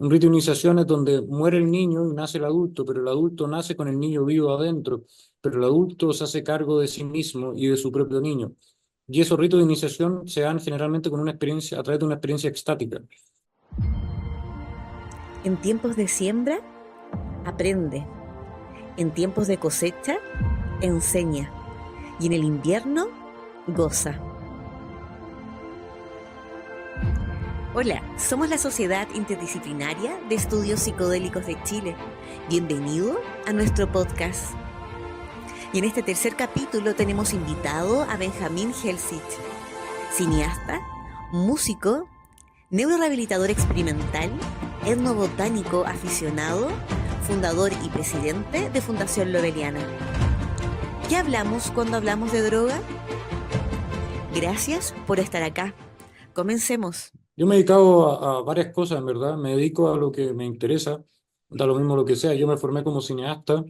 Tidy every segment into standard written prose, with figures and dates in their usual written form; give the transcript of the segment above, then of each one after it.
Un rito de iniciación es donde muere el niño y nace el adulto, pero el adulto nace con el niño vivo adentro, pero el adulto se hace cargo de sí mismo y de su propio niño. Y esos ritos de iniciación se dan generalmente con una experiencia, a través de una experiencia extática. En tiempos de siembra, aprende. En tiempos de cosecha, enseña. Y en el invierno, goza. Hola, somos la Sociedad Interdisciplinaria de Estudios Psicodélicos de Chile. Bienvenido a nuestro podcast. Y en este tercer capítulo tenemos invitado a Benjamín Helsich, cineasta, músico, neurorehabilitador experimental, etnobotánico aficionado, fundador y presidente de Fundación Loeveliana. ¿Qué hablamos cuando hablamos de droga? Gracias por estar acá. Comencemos. Yo me he dedicado a varias cosas, en verdad. Me dedico a lo que me interesa, da lo mismo lo que sea. Yo me formé como cineasta,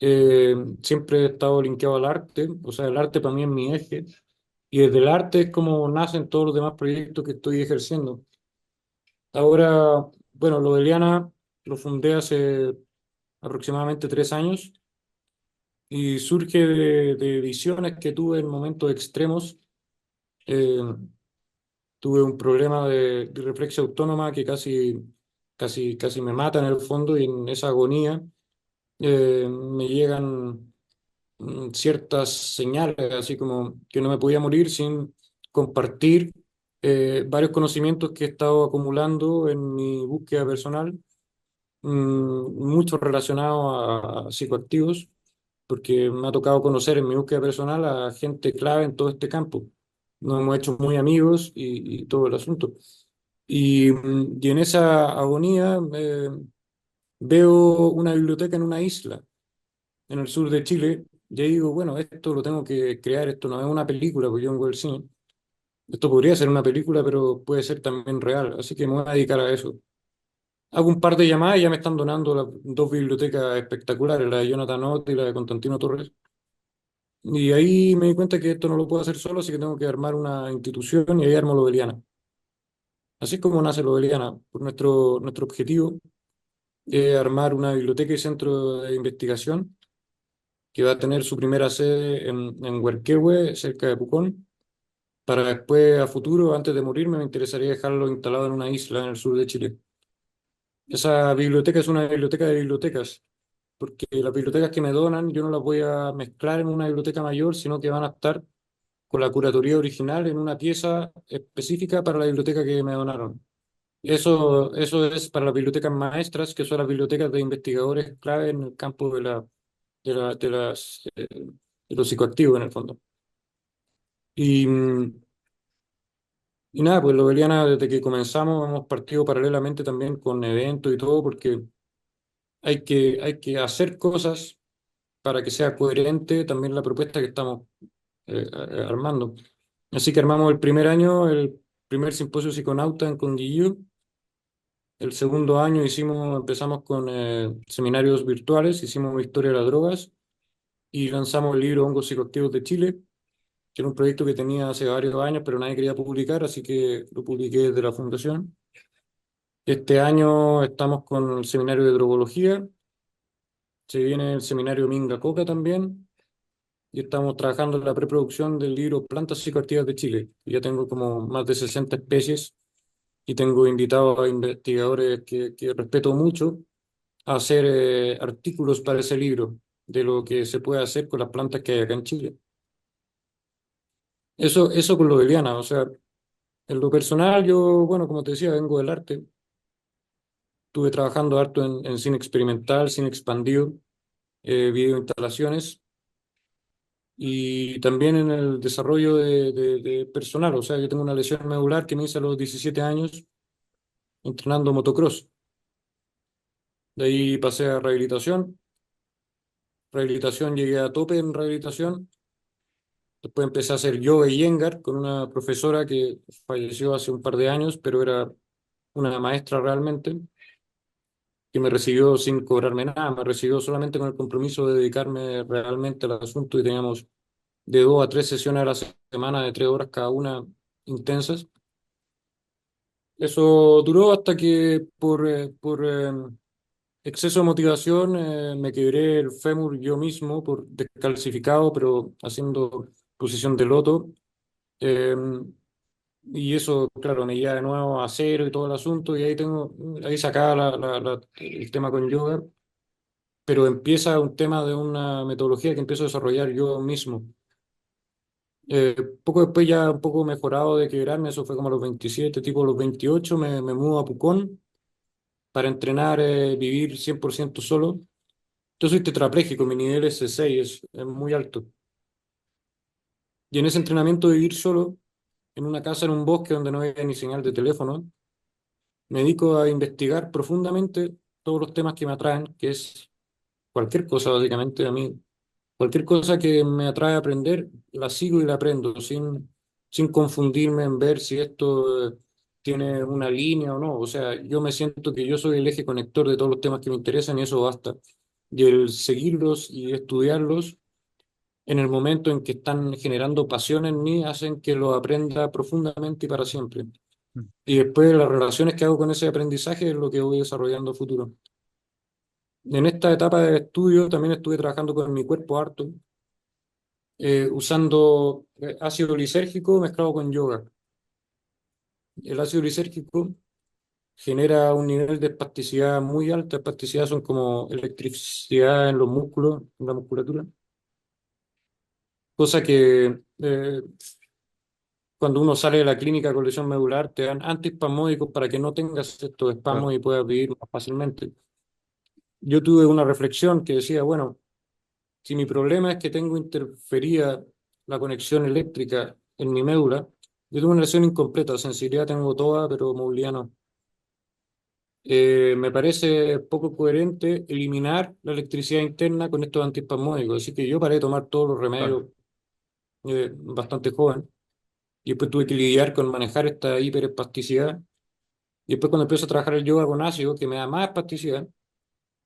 siempre he estado linkeado al arte, o sea, el arte para mí es mi eje. Y desde el arte es como nacen todos los demás proyectos que estoy ejerciendo. Ahora, bueno, lo de Liana lo fundé hace aproximadamente 3 años y surge de visiones que tuve en momentos extremos. Eh, Tuve un problema de reflexia autónoma que casi me mata en el fondo y en esa agonía me llegan ciertas señales, así como que no me podía morir sin compartir varios conocimientos que he estado acumulando en mi búsqueda personal, muchos relacionados a psicoactivos, porque me ha tocado conocer en mi búsqueda personal a gente clave en todo este campo. Nos hemos hecho muy amigos y todo el asunto. Y en esa agonía veo una biblioteca en una isla en el sur de Chile. Y ahí digo, bueno, esto lo tengo que crear, esto no es una película, porque yo vengo del cine. Esto podría ser una película, pero puede ser también real, así que me voy a dedicar a eso. Hago un par de llamadas y ya me están donando las dos bibliotecas espectaculares, la de Jonathan Ott y la de Constantino Torres. Y ahí me di cuenta que esto no lo puedo hacer solo, así que tengo que armar una institución y ahí armo Loveliana. Así es como nace Loveliana. Por nuestro objetivo es armar una biblioteca y centro de investigación que va a tener su primera sede en Huerquehue, cerca de Pucón, para después, a futuro, antes de morirme, me interesaría dejarlo instalado en una isla en el sur de Chile. Esa biblioteca es una biblioteca de bibliotecas, porque las bibliotecas que me donan yo no las voy a mezclar en una biblioteca mayor, sino que van a estar con la curatoría original en una pieza específica para la biblioteca que me donaron. Eso es para las bibliotecas maestras, que son las bibliotecas de investigadores clave en el campo de los psicoactivos, en el fondo. Y, mm, y nada, pues Loveliana, desde que comenzamos, hemos partido paralelamente también con eventos y todo, porque hay que hacer cosas para que sea coherente también la propuesta que estamos armando. Así que armamos el primer año el primer simposio psiconauta en Condillío. El segundo año empezamos con seminarios virtuales, hicimos historia de las drogas y lanzamos el libro Hongos Psicoactivos de Chile, que era un proyecto que tenía hace varios años, pero nadie quería publicar, así que lo publiqué desde la fundación. Este año estamos con el seminario de drogología, se viene el seminario Minga Coca también, y estamos trabajando en la preproducción del libro Plantas Psicoactivas de Chile. Ya tengo como más de 60 especies y tengo invitados a investigadores que respeto mucho a hacer artículos para ese libro de lo que se puede hacer con las plantas que hay acá en Chile. Eso con lo de Liana, o sea, en lo personal yo, bueno, como te decía, vengo del arte, estuve trabajando harto en cine experimental, cine expandido, video instalaciones y también en el desarrollo de personal, o sea, yo tengo una lesión medular que me hice a los 17 años entrenando motocross. De ahí pasé a rehabilitación llegué a tope en rehabilitación. Después empecé a hacer yoga y Iyengar con una profesora que falleció hace un par de años, pero era una maestra realmente, que me recibió sin cobrarme nada, me recibió solamente con el compromiso de dedicarme realmente al asunto y teníamos de 2 a 3 sesiones a la semana de 3 horas cada una intensas. Eso duró hasta que por exceso de motivación me quebré el fémur yo mismo por descalcificado, pero haciendo posición de loto. Eh, y eso, claro, me lleva de nuevo a cero y todo el asunto, y ahí sacaba el tema con yoga, pero empieza un tema de una metodología que empiezo a desarrollar yo mismo. Poco después ya un poco mejorado de quebrarme, eso fue como a los 27, tipo a los 28 me mudo a Pucón para entrenar, vivir 100% solo. Yo soy tetrapléjico, mi nivel es C6, es muy alto. Y en ese entrenamiento de vivir solo, en una casa, en un bosque donde no había ni señal de teléfono, me dedico a investigar profundamente todos los temas que me atraen, que es cualquier cosa básicamente a mí. Cualquier cosa que me atrae a aprender, la sigo y la aprendo, sin confundirme en ver si esto tiene una línea o no. O sea, yo me siento que yo soy el eje conector de todos los temas que me interesan y eso basta. Y el seguirlos y estudiarlos en el momento en que están generando pasión en mí, hacen que lo aprenda profundamente y para siempre. Mm. Y después las relaciones que hago con ese aprendizaje es lo que voy desarrollando a futuro. En esta etapa de estudio también estuve trabajando con mi cuerpo harto, usando ácido lisérgico mezclado con yoga. El ácido lisérgico genera un nivel de espasticidad muy alto. Espasticidad son como electricidad en los músculos, en la musculatura. Cosa que cuando uno sale de la clínica con lesión medular te dan antiespasmódicos para que no tengas estos Claro. espasmos y puedas vivir más fácilmente. Yo tuve una reflexión que decía, bueno, si mi problema es que tengo interferida la conexión eléctrica en mi médula, yo tengo una lesión incompleta, sensibilidad tengo toda, pero movilidad no. Me parece poco coherente eliminar la electricidad interna con estos antiespasmódicos, así que yo paré de tomar todos los Claro. remedios bastante joven, y después tuve que lidiar con manejar esta hiperespasticidad, y después cuando empiezo a trabajar el yoga con ácido, que me da más espasticidad,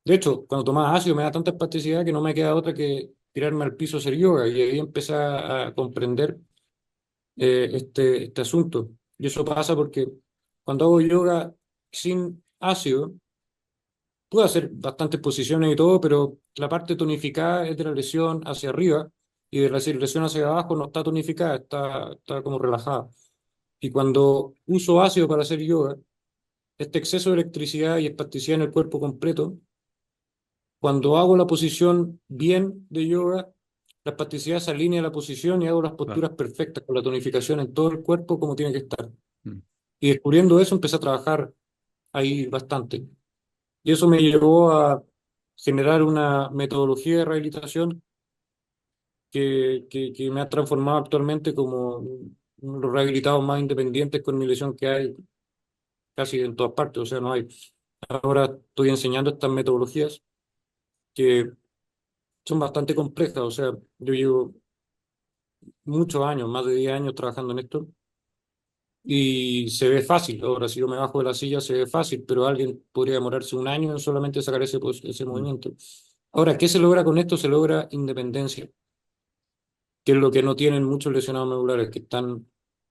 de hecho, cuando tomaba ácido me da tanta espasticidad que no me queda otra que tirarme al piso a hacer yoga, y ahí empecé a comprender este asunto. Y eso pasa porque cuando hago yoga sin ácido, puedo hacer bastantes posiciones y todo, pero la parte tonificada es de la lesión hacia arriba y de la lesión hacia abajo no está tonificada, está como relajada. Y cuando uso ácido para hacer yoga, este exceso de electricidad y espasticidad en el cuerpo completo, cuando hago la posición bien de yoga, la espasticidad se alinea a la posición y hago las Claro. posturas perfectas con la tonificación en todo el cuerpo como tiene que estar. Mm. Y descubriendo eso empecé a trabajar ahí bastante. Y eso me llevó a generar una metodología de rehabilitación que me ha transformado actualmente como uno de los rehabilitados más independientes con mi lesión que hay casi en todas partes. O sea, no hay. Ahora estoy enseñando estas metodologías que son bastante complejas. O sea, yo llevo muchos años, más de 10 años trabajando en esto. Y se ve fácil. Ahora, si yo me bajo de la silla, se ve fácil, pero alguien podría demorarse un año en solamente sacar ese Mm. movimiento. Ahora, ¿qué se logra con esto? Se logra independencia, que es lo que no tienen muchos lesionados medulares, que están...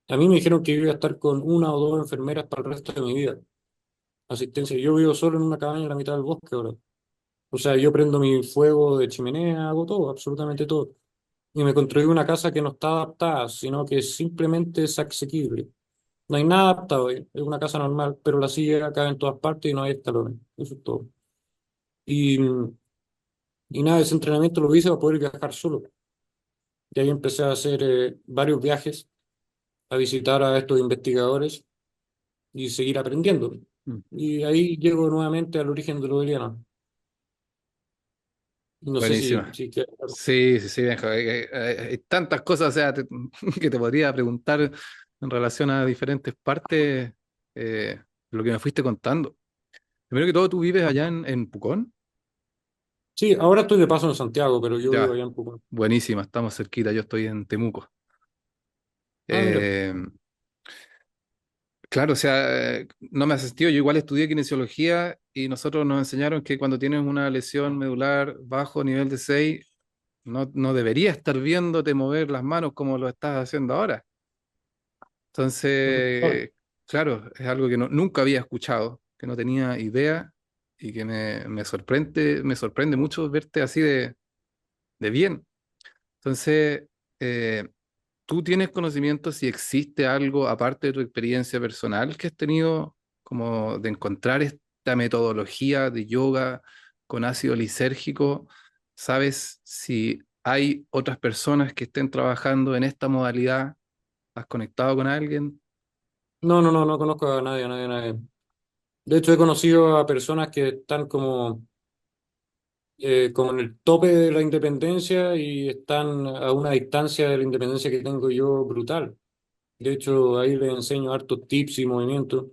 A mí me dijeron que yo iba a estar con una o dos enfermeras para el resto de mi vida. Asistencia. Yo vivo solo en una cabaña en la mitad del bosque ahora. O sea, yo prendo mi fuego de chimenea, hago todo, absolutamente todo. Y me construí una casa que no está adaptada, sino que simplemente es asequible. No hay nada adaptado, es una casa normal, pero la silla cabe en todas partes y no hay escalones. Eso es todo. Y, y nada, ese entrenamiento lo hice para poder viajar solo. Y ahí empecé a hacer varios viajes, a visitar a estos investigadores y seguir aprendiendo. Mm. Y ahí llego nuevamente al origen de lo beliano. No sé Buenísima. queda claro. Sí, sí, sí, Benja. Hay tantas cosas, o sea, que te podría preguntar en relación a diferentes partes de lo que me fuiste contando. Primero que todo, ¿tú vives allá en Pucón? Sí, ahora estoy de paso en Santiago, pero yo vivo Ya, allá en Pucón. buenísima, estamos cerquita, yo estoy en Temuco. Ah, mira. Eh, claro, o sea, no me hace sentido, yo igual estudié kinesiología y nosotros nos enseñaron que cuando tienes una lesión medular bajo nivel de 6 no deberías estar viéndote mover las manos como lo estás haciendo ahora. Ahora, Entonces, claro, es algo que nunca había escuchado, que no tenía idea y que me sorprende mucho verte así de bien. Entonces, eh, ¿tú tienes conocimiento si existe algo aparte de tu experiencia personal que has tenido como de encontrar esta metodología de yoga con ácido lisérgico? ¿Sabes si hay otras personas que estén trabajando en esta modalidad? ¿Has conectado con alguien? No, no, no, no conozco a nadie, a nadie, a nadie. De hecho, he conocido a personas que están como en el tope de la independencia y están a una distancia de la independencia que tengo yo brutal. De hecho, ahí les enseño hartos tips y movimientos.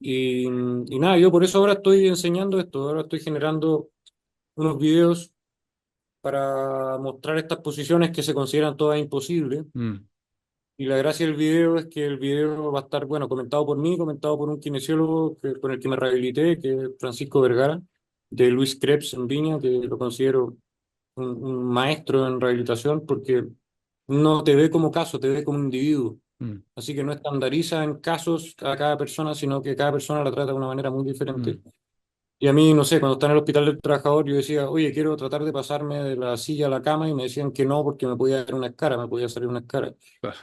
Y nada, yo por eso ahora estoy enseñando esto, ahora estoy generando unos videos para mostrar estas posiciones que se consideran todas imposibles. Mm, Y la gracia del video es que el video va a estar, bueno, comentado por mí, comentado por un kinesiólogo con el que me rehabilité, que es Francisco Vergara, de Luis Krebs en Viña, que lo considero un maestro en rehabilitación porque no te ve como caso, te ve como individuo. mm, Así que no estandariza en casos a cada persona, sino que cada persona la trata de una manera muy mm, diferente. Y a mí, no sé, cuando estaba en el hospital del trabajador, yo decía, oye, quiero tratar de pasarme de la silla a la cama, y me decían que no, porque me podía dar una escara, me podía salir una escara. claro.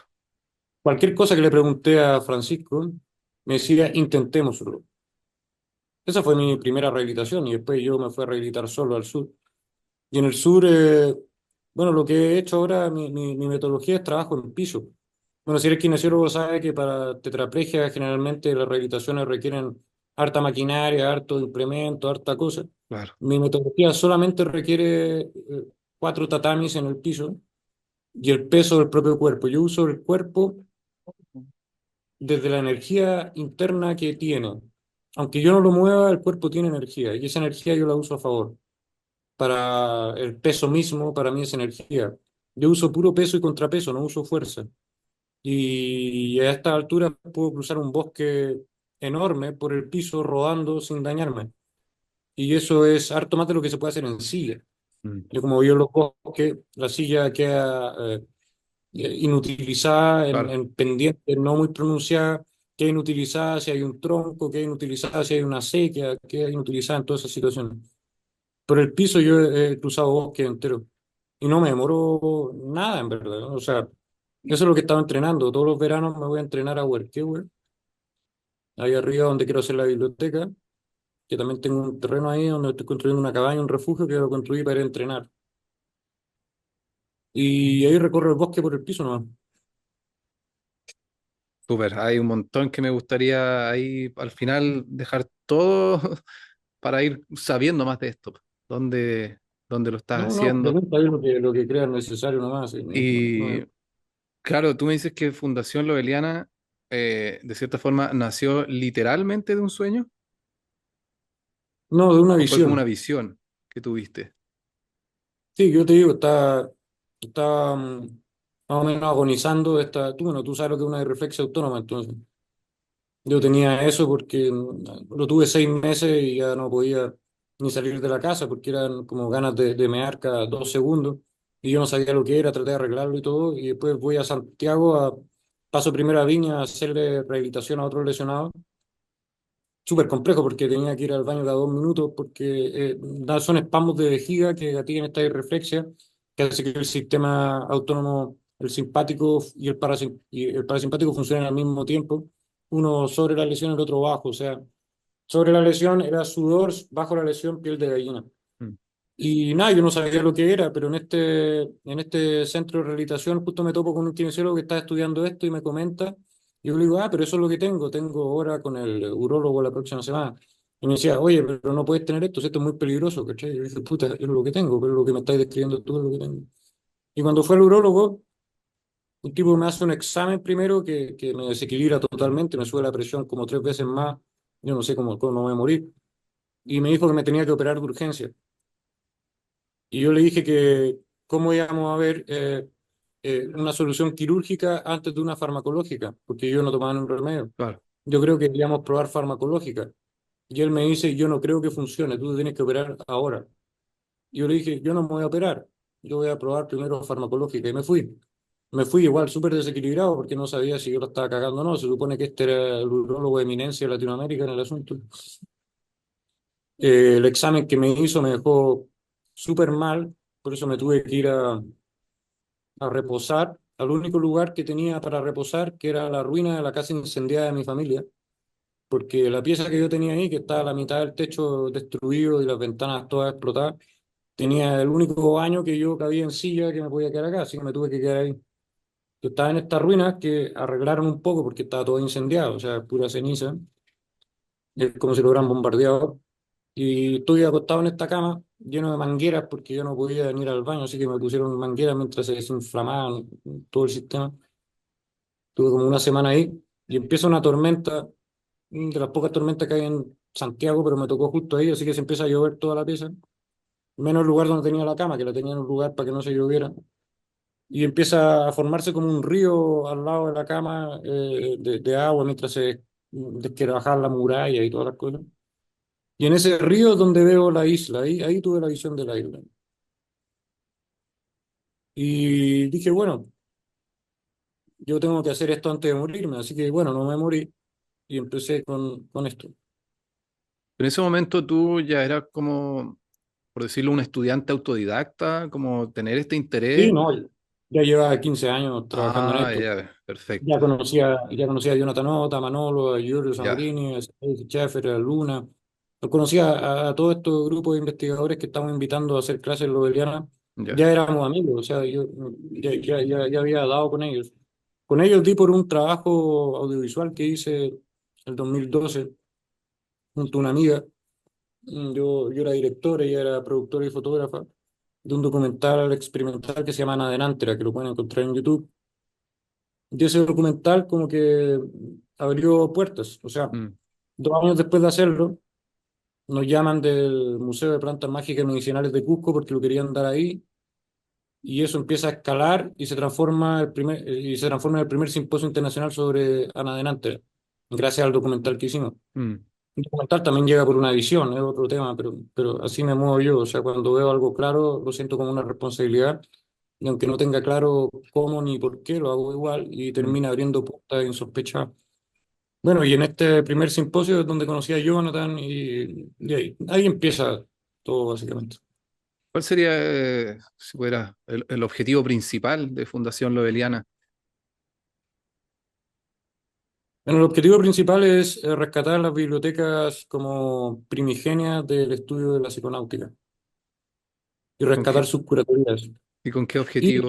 Cualquier cosa que le pregunté a Francisco, me decía, intentémoslo. Esa fue mi primera rehabilitación, y después yo me fui a rehabilitar solo al sur. Y en el sur, bueno, lo que he hecho ahora, mi metodología es trabajo en piso. Bueno, si eres kinesiólogo, sabe que para tetraplegia generalmente las rehabilitaciones requieren harta maquinaria, harto implemento, harta cosa. Claro. Mi metodología solamente requiere 4 tatamis en el piso y el peso del propio cuerpo. Yo uso el cuerpo desde la energía interna que tiene. Aunque yo no lo mueva, el cuerpo tiene energía y esa energía yo la uso a favor. Para el peso mismo, para mí es energía. Yo uso puro peso y contrapeso, no uso fuerza. Y a esta altura puedo cruzar un bosque enorme por el piso rodando sin dañarme. Y eso es harto más de lo que se puede hacer en silla. Mm, Yo como vivo en los bosques, la silla queda inutilizada claro. en pendientes no muy pronunciadas, queda inutilizada si hay un tronco, queda inutilizada si hay una sequía, queda inutilizada en todas esas situaciones. Por el piso yo he cruzado bosque entero y no me demoro nada, en verdad, ¿no? O sea, eso es lo que estaba entrenando. Todos los veranos me voy a entrenar a Huerquehue, ahí arriba donde quiero hacer la biblioteca, que también tengo un terreno ahí donde estoy construyendo una cabaña, un refugio que lo construí para ir a entrenar. Y ahí recorro el bosque por el piso nomás. Súper. Hay un montón que me gustaría ahí al final dejar todo para ir sabiendo más de esto. ¿Dónde, dónde lo estás No, no, haciendo? pregunta ahí lo que creas necesario nomás. Sí, Y claro, tú me dices que Fundación Loeliana, de cierta forma, nació literalmente de un sueño no, de una o fue como una visión. visión que tuviste. Sí, yo te digo, está más o menos agonizando bueno, tú sabes lo que es una reflexión autónoma, entonces. Yo tenía eso porque lo tuve 6 meses y ya no podía ni salir de la casa porque eran como ganas de mear cada 2 segundos y yo no sabía lo que era, traté de arreglarlo y todo y después voy a Santiago, paso primero a Viña a hacerle rehabilitación a otro lesionado. Súper complejo porque tenía que ir al baño cada 2 minutos porque son espasmos de vejiga que gatillan esta irreflexia que hace que el sistema autónomo, el simpático y el parasimpático funcionen al mismo tiempo, uno sobre la lesión, el otro bajo, o sea, sobre la lesión era sudor, bajo la lesión piel de gallina. Mm, Y nada, yo no sabía lo que era, pero en este centro de rehabilitación justo me topo con un kinesiólogo que está estudiando esto y me comenta. Y yo le digo, pero eso es lo que tengo hora con el urólogo la próxima semana. Y me decía, oye, pero no puedes tener esto, si esto es muy peligroso, ¿cachai? Y yo dije, puta, es lo que tengo, pero lo que me estáis describiendo tú es lo que tengo. Y cuando fue al urólogo, un tipo me hace un examen primero que me desequilibra totalmente, me sube la presión como 3 veces más, yo no sé cómo no voy a morir. Y me dijo que me tenía que operar de urgencia. Y yo le dije que cómo íbamos a ver una solución quirúrgica antes de una farmacológica, porque yo no tomaba un remedio. claro. Yo creo que deberíamos probar farmacológica. Y él me dice, yo no creo que funcione, tú te tienes que operar ahora. Y yo le dije, yo no me voy a operar, yo voy a probar primero farmacológica. Y me fui. me fui igual súper desequilibrado porque no sabía si yo lo estaba cagando o no. Se supone que este era el urólogo de eminencia de Latinoamérica en el asunto. El examen que me hizo me dejó súper mal, por eso me tuve que ir a reposar al único lugar que tenía para reposar, que era la ruina de la casa incendiada de mi familia, porque la pieza que yo tenía ahí, que estaba a la mitad del techo destruido y las ventanas todas explotadas, tenía el único baño que yo cabía en silla que me podía quedar acá, así que me tuve que quedar ahí. Yo estaba en estas ruinas que arreglaron un poco porque estaba todo incendiado, o sea, pura ceniza, es como si lo hubieran bombardeado. Y estuve acostado en esta cama lleno de mangueras porque yo no podía venir al baño, así que me pusieron mangueras mientras se desinflamaban todo el sistema. Tuve como una semana ahí y empieza una tormenta, de las pocas tormentas que hay en Santiago, pero me tocó justo ahí, así que se empieza a llover toda la pieza, menos el lugar donde tenía la cama, que la tenía en un lugar para que no se lloviera. Y empieza a formarse como un río al lado de la cama de agua mientras se desquebrajaban la muralla y todas las cosas. Y en ese río es donde veo la isla, ahí tuve la visión de la isla. Y dije, bueno, yo tengo que hacer esto antes de morirme, así que bueno, no me morí y empecé con esto. En ese momento tú ya eras como, por decirlo, un estudiante autodidacta, como tener este Sí, interés. no, ya llevaba 15 años trabajando en Ah, esto. ya, perfecto. Ya conocía a Jonathan Nota, a Manolo, a Giorgio Ya, Samorini, a Schaeffer, a Luna. Los conocía a todos estos grupos de investigadores que estamos invitando a hacer clases lowellianas. ya. Ya éramos amigos, o sea, yo ya había dado con ellos. Con ellos di por un trabajo audiovisual que hice el 2012 junto a una amiga. Yo era director, ella era productora y fotógrafa de un documental experimental que se llama Nadenantera, que lo pueden encontrar en YouTube. Y ese documental como que abrió puertas. O sea, Mm, 2 años después de hacerlo, nos llaman del Museo de Plantas Mágicas y Medicinales de Cusco porque lo querían dar ahí. Y eso empieza a escalar y se transforma en el primer simposio internacional sobre Anadenante, gracias al documental que hicimos. mm. El documental también llega por una visión, es otro tema, pero así me muevo yo. O sea, cuando veo algo claro, lo siento como una responsabilidad. Y aunque no tenga claro cómo ni por qué, lo hago igual y Mm. termina abriendo puertas insospechadas. Bueno, y en este primer simposio es donde conocí a Jonathan y ahí empieza todo básicamente. ¿Cuál sería, si fuera, el objetivo principal de Fundación Loeliana? Bueno, el objetivo principal es rescatar las bibliotecas como primigenias del estudio de la psiconáutica y ¿Con qué, rescatar sus curadurías. y con qué Y, objetivo?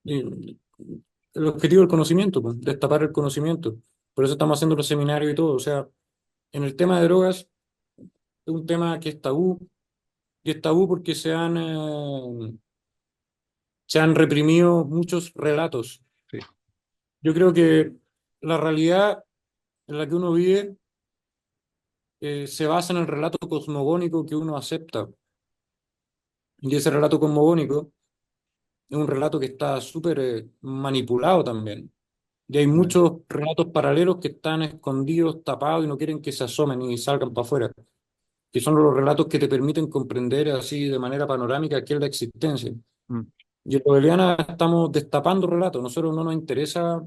y el objetivo del conocimiento, pues, destapar el conocimiento. Por eso estamos haciendo los seminarios y todo. O sea, en el tema de drogas es un tema que es tabú, y es tabú porque se han reprimido muchos relatos. Sí. Yo creo que la realidad en la que uno vive se basa en el relato cosmogónico que uno acepta. Y ese relato cosmogónico es un relato que está súper manipulado también. Y hay Bueno, muchos relatos paralelos que están escondidos, tapados y no quieren que se asomen y salgan para afuera, que son los relatos que te permiten comprender así de manera panorámica qué es la existencia. mm, Y en Loeliana estamos destapando relatos. Nosotros no nos interesa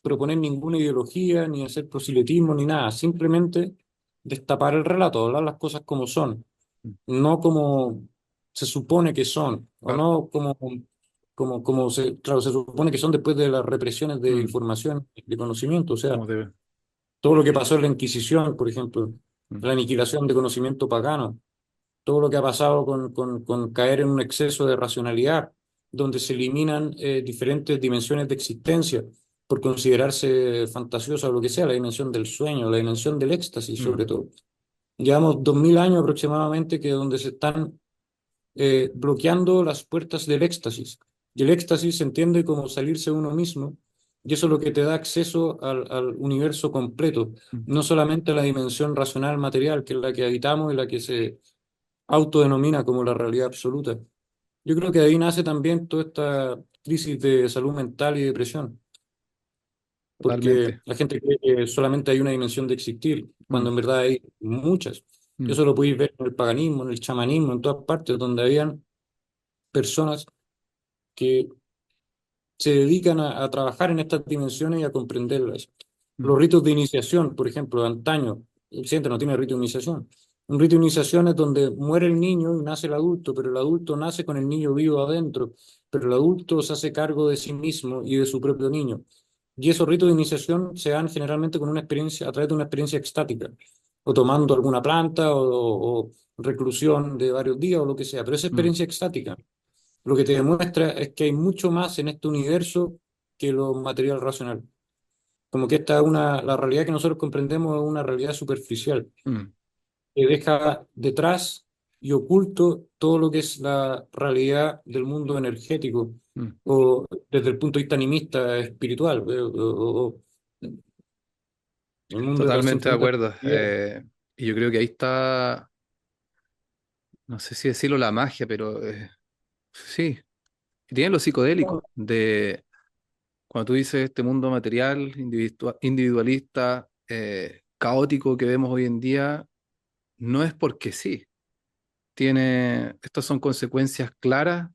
proponer ninguna ideología, ni hacer proselitismo, ni nada. Simplemente destapar el relato, hablar las cosas como son, mm. no como se supone que son, o Claro. no claro, se supone que son después de las represiones de Mm, información, de conocimiento. O sea, ¿cómo debe? todo lo que pasó en la Inquisición, por ejemplo, Mm, la aniquilación de conocimiento pagano, todo lo que ha pasado con caer en un exceso de racionalidad, donde se eliminan diferentes dimensiones de existencia por considerarse fantasiosa o lo que sea, la dimensión del sueño, la dimensión del éxtasis mm, sobre todo. Llevamos 2000 años aproximadamente que donde se están bloqueando las puertas del éxtasis. Y el éxtasis se entiende como salirse de uno mismo, y eso es lo que te da acceso al universo completo, mm. no solamente a la dimensión racional material, que es la que habitamos y la que se autodenomina como la realidad absoluta. Yo creo que de ahí nace también toda esta crisis de salud mental y depresión, porque Totalmente. la gente cree que solamente hay una dimensión de existir, Mm, cuando en verdad hay muchas. mm. Eso lo podéis ver en el paganismo, en el chamanismo, en todas partes donde habían personas que se dedican a trabajar en estas dimensiones y a comprenderlas. mm, Los ritos de iniciación, por ejemplo, de antaño, el occidente no tiene rito de iniciación. Un rito de iniciación es donde muere el niño y nace el adulto, pero el adulto nace con el niño vivo adentro, pero el adulto se hace cargo de sí mismo y de su propio niño. Y esos ritos de iniciación se dan generalmente con una experiencia, a través de una experiencia extática, o tomando alguna planta, o reclusión de varios días, o lo que sea, pero esa mm, experiencia extática lo que te demuestra es que hay mucho más en este universo que lo material racional. Como que la realidad que nosotros comprendemos es una realidad superficial, mm, que deja detrás y oculto todo lo que es la realidad del mundo energético, mm. o desde el punto de vista animista, espiritual, o el mundo de la Totalmente de acuerdo. sentimentalidad. Y yo creo que ahí está, no sé si decirlo la magia, pero sí, tiene lo psicodélico de cuando tú dices este mundo material, individualista, caótico que vemos hoy en día, no es porque sí. Estas son consecuencias claras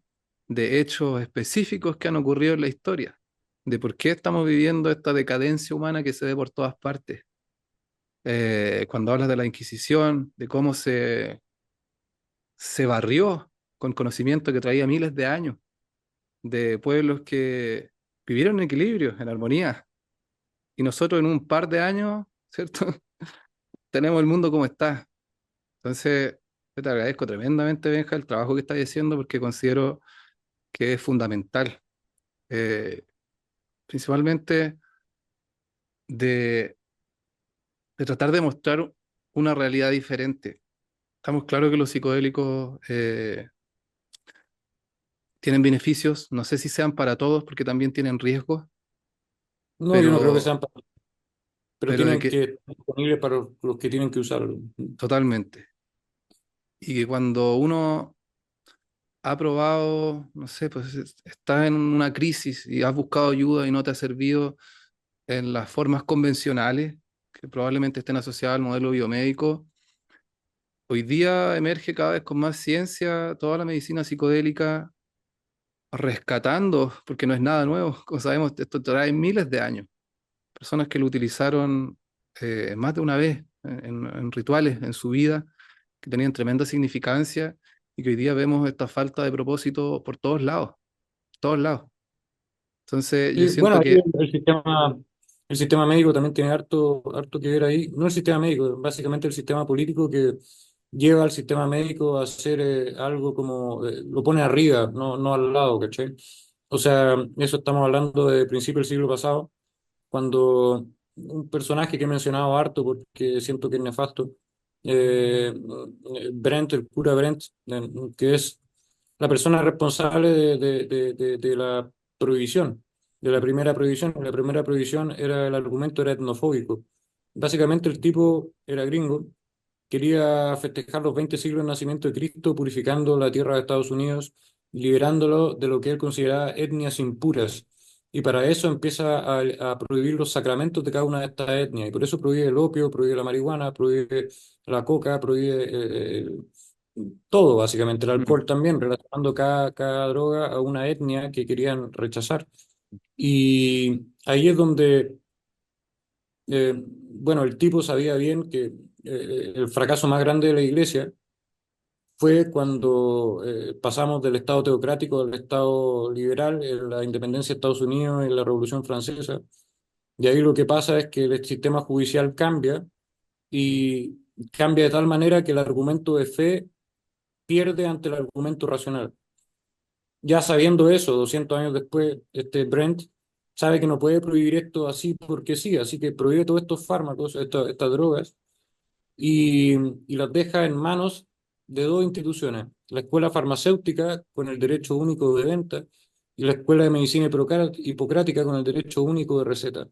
de hechos específicos que han ocurrido en la historia, de por qué estamos viviendo esta decadencia humana que se ve por todas partes. Cuando hablas de la Inquisición, de cómo se barrió con conocimiento que traía miles de años, de pueblos que vivieron en equilibrio, en armonía, y nosotros en un par de años, ¿cierto? Tenemos el mundo como está. Entonces, yo te agradezco tremendamente, Benja, el trabajo que estás haciendo porque considero que es fundamental, eh, principalmente de, de tratar de mostrar una realidad diferente. Estamos claros que los psicodélicos tienen beneficios, no sé si sean para todos porque también tienen riesgos, No, yo no creo que pero, sean, pero pero de tienen que que estar disponibles para los que tienen que usarlo. totalmente. Y que cuando uno ha probado, no sé, pues estás en una crisis y has buscado ayuda y no te ha servido en las formas convencionales, que probablemente estén asociadas al modelo biomédico. Hoy día emerge cada vez con más ciencia toda la medicina psicodélica rescatando, porque no es nada nuevo, como sabemos, esto trae miles de años. Personas que lo utilizaron más de una vez en rituales en su vida, que tenían tremenda significancia y que hoy día vemos esta falta de propósito por todos lados, todos lados. Entonces yo Sí, bueno, siento ahí que, el sistema médico también tiene harto que ver ahí. No el sistema médico, básicamente el sistema político que lleva al sistema médico a hacer algo como, lo pone arriba, no al lado, ¿cachai? O sea, eso estamos hablando de principio del siglo pasado, cuando un personaje que he mencionado harto porque siento que es nefasto, eh, Brent, el cura Brent, que es la persona responsable de la prohibición, de la primera prohibición. La primera prohibición era, el argumento era etnofóbico. Básicamente el tipo era gringo, quería festejar los 20 siglos del nacimiento de Cristo, purificando la tierra de Estados Unidos, liberándolo de lo que él consideraba etnias impuras. Y para eso empieza a prohibir los sacramentos de cada una de estas etnias. Y por eso prohíbe el opio, prohíbe la marihuana, prohíbe la coca, prohíbe todo, básicamente, el mm, alcohol también, relacionando cada droga a una etnia que querían rechazar. Y ahí es donde, bueno, el tipo sabía bien que el fracaso más grande de la iglesia fue cuando pasamos del Estado teocrático al Estado liberal, en la independencia de Estados Unidos, en la Revolución Francesa. Y ahí lo que pasa es que el sistema judicial cambia y cambia de tal manera que el argumento de fe pierde ante el argumento racional. Ya sabiendo eso, 200 años después, este Brent sabe que no puede prohibir esto así porque sí, así que prohíbe todos estos fármacos, estas drogas, y las deja en manos de dos instituciones, la Escuela Farmacéutica con el derecho único de venta y la Escuela de Medicina Hipocrática con el derecho único de receta.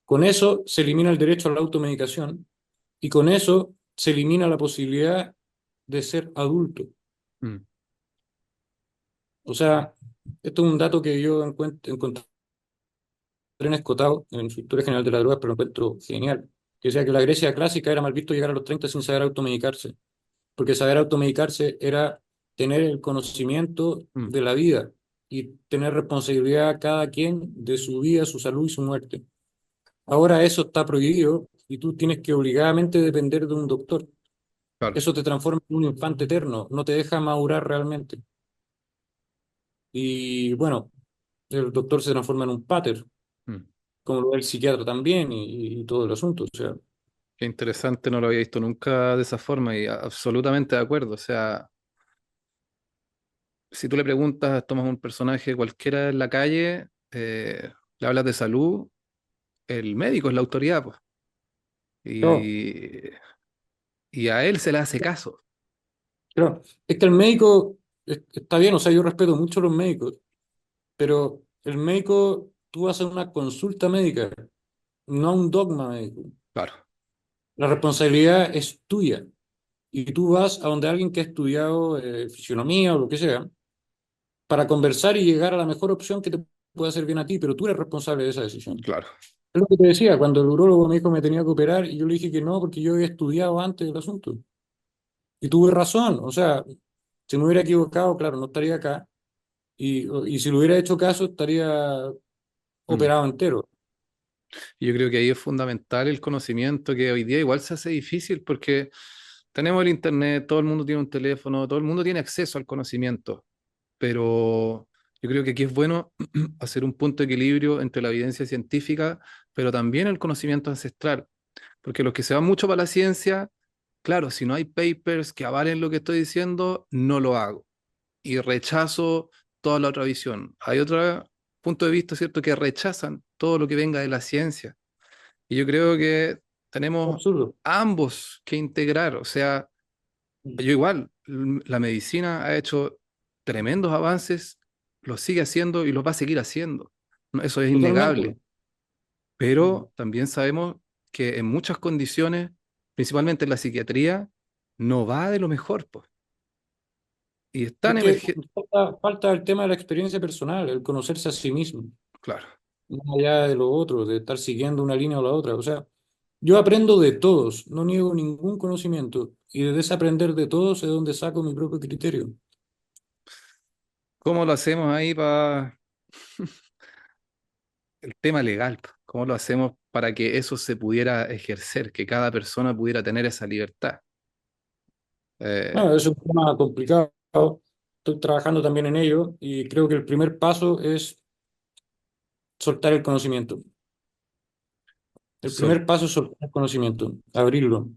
Con eso se elimina el derecho a la automedicación y con eso se elimina la posibilidad de ser adulto. mm, O sea, esto es un dato que yo encontré en Escotado, en su historia general de la droga, pero lo encuentro genial. Que decía que la Grecia clásica era mal visto llegar a los 30 sin saber automedicarse, porque saber automedicarse era tener el conocimiento mm, de la vida. y tener responsabilidad cada quien de su vida, su salud y su muerte. Ahora eso está prohibido y tú tienes que obligadamente depender de un doctor. Claro. Eso te transforma en un infante eterno, no te deja madurar realmente. Y bueno, el doctor se transforma en un pater, Mm. como lo ve el psiquiatra también y todo el asunto. O sea, Qué interesante, no lo había visto nunca de esa forma y absolutamente de acuerdo. O sea, si tú le preguntas, tomas un personaje cualquiera en la calle, le hablas de salud, el médico es la autoridad, pues. claro, Y, y a él se le hace caso. claro. Es que el médico está bien, o sea, yo respeto mucho a los médicos, pero el médico, tú vas a una consulta médica, no a un dogma médico. Claro, La responsabilidad es tuya. Y tú vas a donde alguien que ha estudiado fisionomía o lo que sea, para conversar y llegar a la mejor opción que te pueda hacer bien a ti, pero tú eres responsable de esa decisión. claro. Es lo que te decía, cuando el urólogo me dijo que me tenía que operar, y yo le dije que no, porque yo había estudiado antes del asunto. Y tuve razón, o sea, si me hubiera equivocado, claro, no estaría acá. Y si le hubiera hecho caso, estaría Mm. operado entero. Y yo creo que ahí es fundamental el conocimiento, que hoy día igual se hace difícil porque tenemos el internet, todo el mundo tiene un teléfono, todo el mundo tiene acceso al conocimiento, pero yo creo que aquí es bueno hacer un punto de equilibrio entre la evidencia científica, pero también el conocimiento ancestral, porque los que se van mucho para la ciencia, claro, si no hay papers que avalen lo que estoy diciendo, no lo hago y rechazo toda la otra visión. Hay otro punto de vista, ¿cierto?, que rechazan todo lo que venga de la ciencia. Y yo creo que tenemos Absurdo. ambos que integrar, o sea, yo igual, la medicina ha hecho tremendos avances, lo sigue haciendo y los va a seguir haciendo. No, eso es Totalmente. innegable, pero también sabemos que en muchas condiciones, principalmente en la psiquiatría, no va de lo mejor, pues. Y es Es tan que emergente, falta el tema de la experiencia personal, el conocerse a sí mismo, claro. más allá de lo otro, de estar siguiendo una línea o la otra. O sea, yo aprendo de todos, no niego ningún conocimiento, y de desaprender de todos es donde saco mi propio criterio. ¿Cómo lo hacemos ahí para el tema legal? Po? ¿Cómo lo hacemos para que eso se pudiera ejercer, que cada persona pudiera tener esa libertad? Eh, Bueno, es un tema complicado, estoy trabajando también en ello, y creo que el primer paso es soltar el conocimiento. El sol- primer paso es soltar el conocimiento, abrirlo,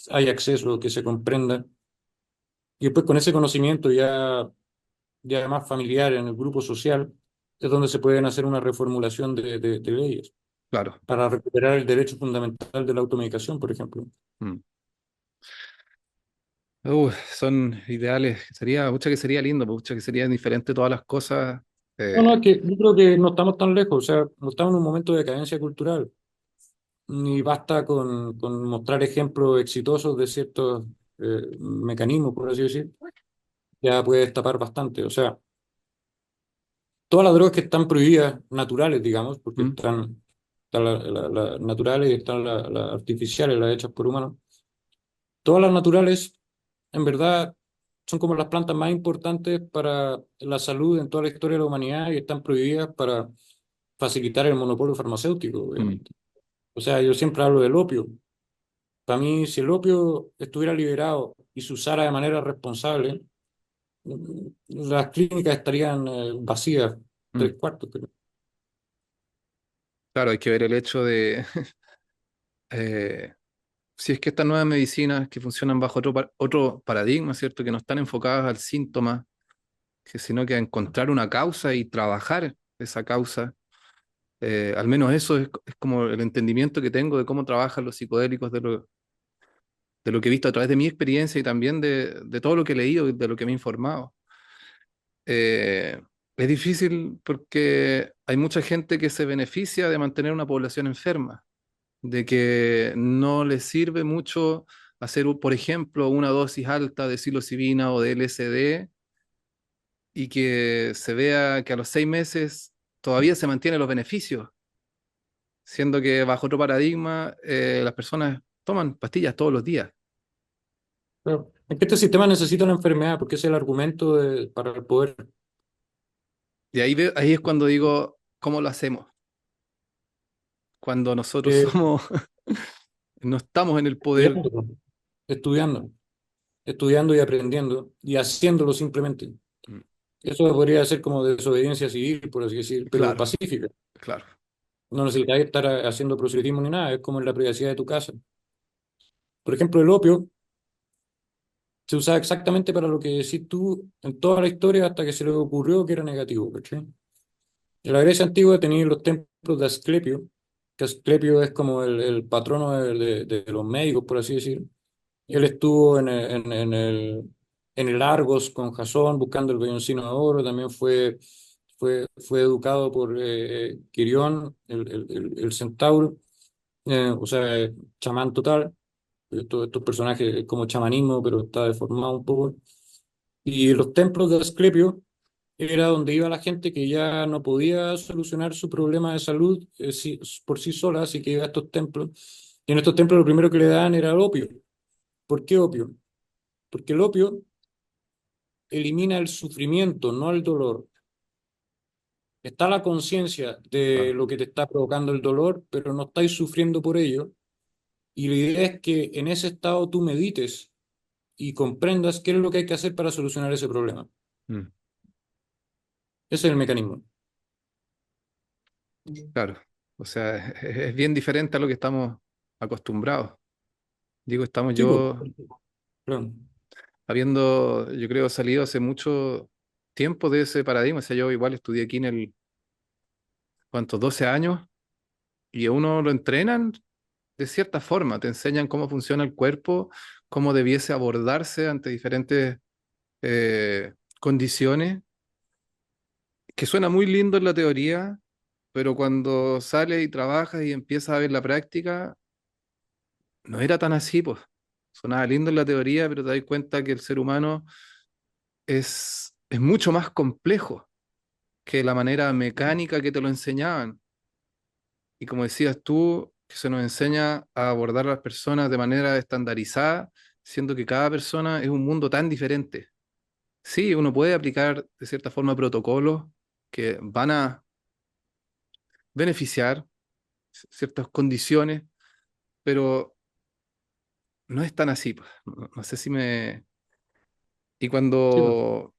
haya acceso, que se comprenda, y después con ese conocimiento ya más familiar en el grupo social, es donde se pueden hacer una reformulación de leyes claro. para recuperar el derecho fundamental de la automedicación, por ejemplo. Mm. Son ideales. Sería, mucha que sería lindo, mucha que sería diferente todas las cosas. No, no, eh, es que yo creo que no estamos tan lejos, o sea, no estamos en un momento de decadencia cultural, ni basta con mostrar ejemplos exitosos de ciertos mecanismos, por así decir, ya puede destapar bastante. O sea, todas las drogas que están prohibidas, naturales, digamos, porque mm, están las naturales y están las artificiales, las hechas por humanos. Todas las naturales, en verdad, son como las plantas más importantes para la salud en toda la historia de la humanidad y están prohibidas para facilitar el monopolio farmacéutico, mm. obviamente. O sea, yo siempre hablo del opio. Para mí, si el opio estuviera liberado y se usara de manera responsable, las clínicas estarían vacías, Mm. tres cuartos. Claro, hay que ver el hecho de si es que estas nuevas medicinas que funcionan bajo otro paradigma, ¿cierto? Que no están enfocadas al síntoma, sino que a encontrar una causa y trabajar esa causa. Al menos eso es como el entendimiento que tengo de cómo trabajan los psicodélicos, de lo que he visto a través de mi experiencia y también de todo lo que he leído, y de lo que me he informado. Eh, es difícil porque hay mucha gente que se beneficia de mantener una población enferma, de que no les sirve mucho hacer, por ejemplo, una dosis alta de psilocibina o de LSD y que se vea que a los 6 meses todavía se mantienen los beneficios, siendo que bajo otro paradigma las personas toman pastillas todos los días. Claro. Es que este sistema necesita una enfermedad, porque es el argumento para el poder. Y ahí es cuando digo, ¿cómo lo hacemos? Cuando nosotros Eh, somos, no estamos en el poder. estudiando, estudiando, estudiando y aprendiendo y haciéndolo simplemente. Mm, Eso podría ser como desobediencia civil, por así decir, pero claro, pacífica. claro, No necesitas estar haciendo proselitismo ni nada, es como en la privacidad de tu casa. Por ejemplo, el opio se usaba exactamente para lo que decís tú en toda la historia hasta que se le ocurrió que era negativo, ¿cachai? En la Grecia antigua tenían los templos de Asclepio, que Asclepio es como el patrono de los médicos, por así decir. Él estuvo en el Argos con Jasón buscando el velloncino de oro, también fue educado por Quirión, el centauro, o sea, chamán total. Todos estos personajes como chamanismo, pero está deformado un poco. Y los templos de Asclepio era donde iba la gente que ya no podía solucionar su problema de salud por sí sola, así que iba a estos templos. Y en estos templos lo primero que le daban era el opio. ¿Por qué opio? Porque el opio elimina el sufrimiento, no el dolor. Está la conciencia de claro. lo que te está provocando el dolor, pero no estáis sufriendo por ello. Y la idea es que en ese estado tú medites y comprendas qué es lo que hay que hacer para solucionar ese problema. Mm, Ese es el mecanismo. claro. O sea, es bien diferente a lo que estamos acostumbrados. Digo, estamos Sí, pues, yo claro. habiendo, yo creo, salido hace mucho tiempo de ese paradigma. O sea, yo igual estudié aquí en el, ¿cuántos? 12 años, y a uno lo entrenan de cierta forma, te enseñan cómo funciona el cuerpo, cómo debiese abordarse ante diferentes condiciones, que suena muy lindo en la teoría, pero cuando sales y trabajas y empiezas a ver la práctica, no era tan así, pues. Sonaba lindo en la teoría, pero te das cuenta que el ser humano es mucho más complejo que la manera mecánica que te lo enseñaban. Y como decías tú, que se nos enseña a abordar a las personas de manera estandarizada, siendo que cada persona es un mundo tan diferente. Sí, uno puede aplicar de cierta forma protocolos que van a beneficiar ciertas condiciones, pero no es tan así, pues. No sé si me... Y Sí, pues.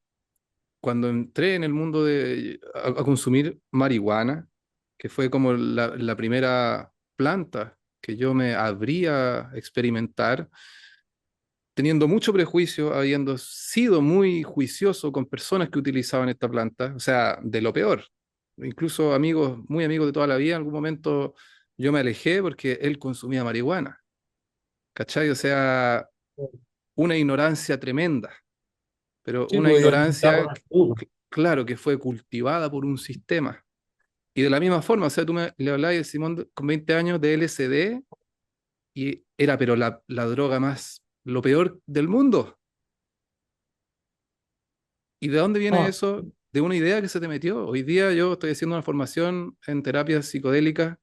cuando entré en el mundo a consumir marihuana, que fue como la primera planta que yo me abría a experimentar, teniendo mucho prejuicio, habiendo sido muy juicioso con personas que utilizaban esta planta, o sea, de lo peor. Incluso amigos, muy amigos de toda la vida, en algún momento yo me alejé porque él consumía marihuana, ¿cachai? O sea, una ignorancia tremenda, pero Sí, una pues, y ignorancia, alimentaba tú. claro, que fue cultivada por un sistema. Y de la misma forma, o sea, le hablabas de Simón con 20 años de LSD y era, pero la droga más, lo peor del mundo. ¿Y de dónde viene No, eso? De una idea que se te metió. Hoy día yo estoy haciendo una formación en terapias psicodélicas,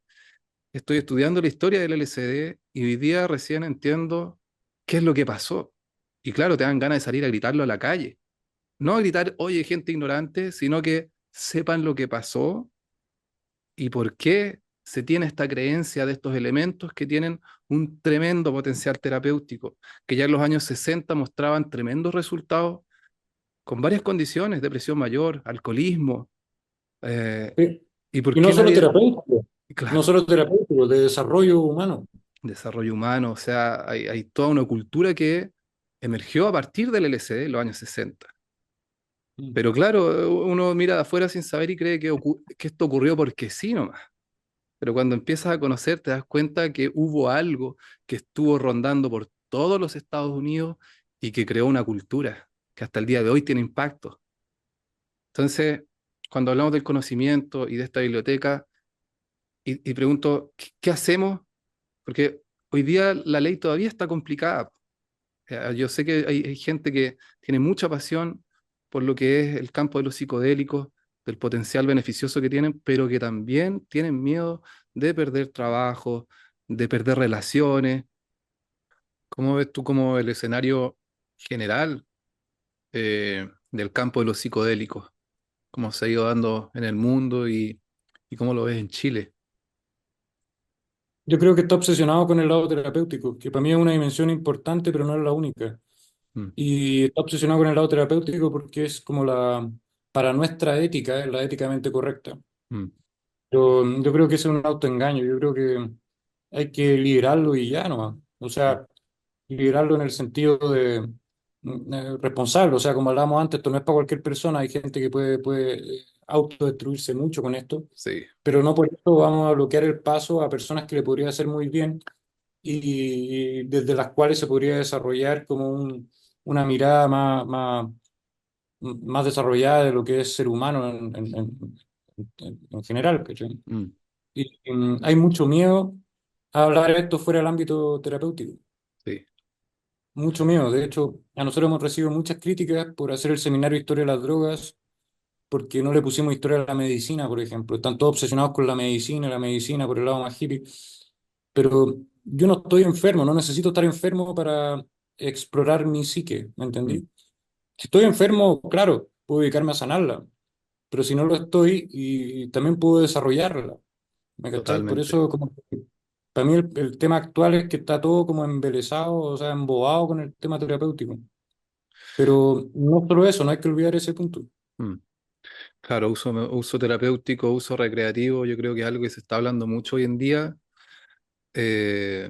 estoy estudiando la historia del LSD y hoy día recién entiendo qué es lo que pasó. Y claro, te dan ganas de salir a gritarlo a la calle. No a gritar, oye, gente ignorante, sino que sepan lo que pasó y por qué se tiene esta creencia de estos elementos que tienen un tremendo potencial terapéutico, que ya en los años 60 mostraban tremendos resultados con varias condiciones, depresión mayor, alcoholismo, eh, sí. y por Y no qué solo nadie, terapéutico, no claro, solo terapéutico, de desarrollo humano. desarrollo humano, o sea, hay toda una cultura que emergió a partir del LSD en los años 60. Mm. Pero claro, uno mira de afuera sin saber y cree que esto ocurrió porque sí nomás. Pero cuando empiezas a conocer, te das cuenta que hubo algo que estuvo rondando por todos los Estados Unidos y que creó una cultura que hasta el día de hoy tiene impacto. Entonces, cuando hablamos del conocimiento y de esta biblioteca, y pregunto, ¿qué hacemos? Porque hoy día la ley todavía está complicada. Yo sé que hay gente que tiene mucha pasión por lo que es el campo de los psicodélicos, del potencial beneficioso que tienen, pero que también tienen miedo de perder trabajo, de perder relaciones. ¿Cómo ves tú como el escenario general del campo de los psicodélicos? cómo se ha ido dando en el mundo y cómo lo ves en Chile. Yo creo que está obsesionado con el lado terapéutico, que para mí es una dimensión importante, pero no es la única. Mm, Y está obsesionado con el lado terapéutico porque es como para nuestra ética, es la éticamente correcta. mm, Pero yo creo que ese es un autoengaño, yo creo que hay que liberarlo y ya nomás. O mm. sea, liberarlo en el sentido de responsable, o sea, como hablábamos antes, esto no es para cualquier persona, hay gente que puede autodestruirse mucho con esto, Sí, pero no por esto vamos a bloquear el paso a personas que le podría hacer muy bien y desde las cuales se podría desarrollar como una mirada más desarrollada de lo que es ser humano en general, ¿cachai? mm, Y hay mucho miedo a hablar de esto fuera del ámbito terapéutico. sí, Mucho miedo. De hecho, a nosotros hemos recibido muchas críticas por hacer el seminario de Historia de las Drogas, porque no le pusimos historia a la medicina, por ejemplo. Están todos obsesionados con la medicina por el lado más hippie. Pero yo no estoy enfermo, no necesito estar enfermo para explorar mi psique, ¿me mm, entendí? Si estoy enfermo, claro, puedo dedicarme a sanarla, pero si no lo estoy, y también puedo desarrollarla, ¿me cachai? Por totalmente. eso, como que para mí el tema actual es que está todo como embelesado, o sea, embobado con el tema terapéutico. Pero no solo eso, no hay que olvidar ese punto. Mm. Claro, uso terapéutico, uso recreativo, yo creo que es algo que se está hablando mucho hoy en día. Eh,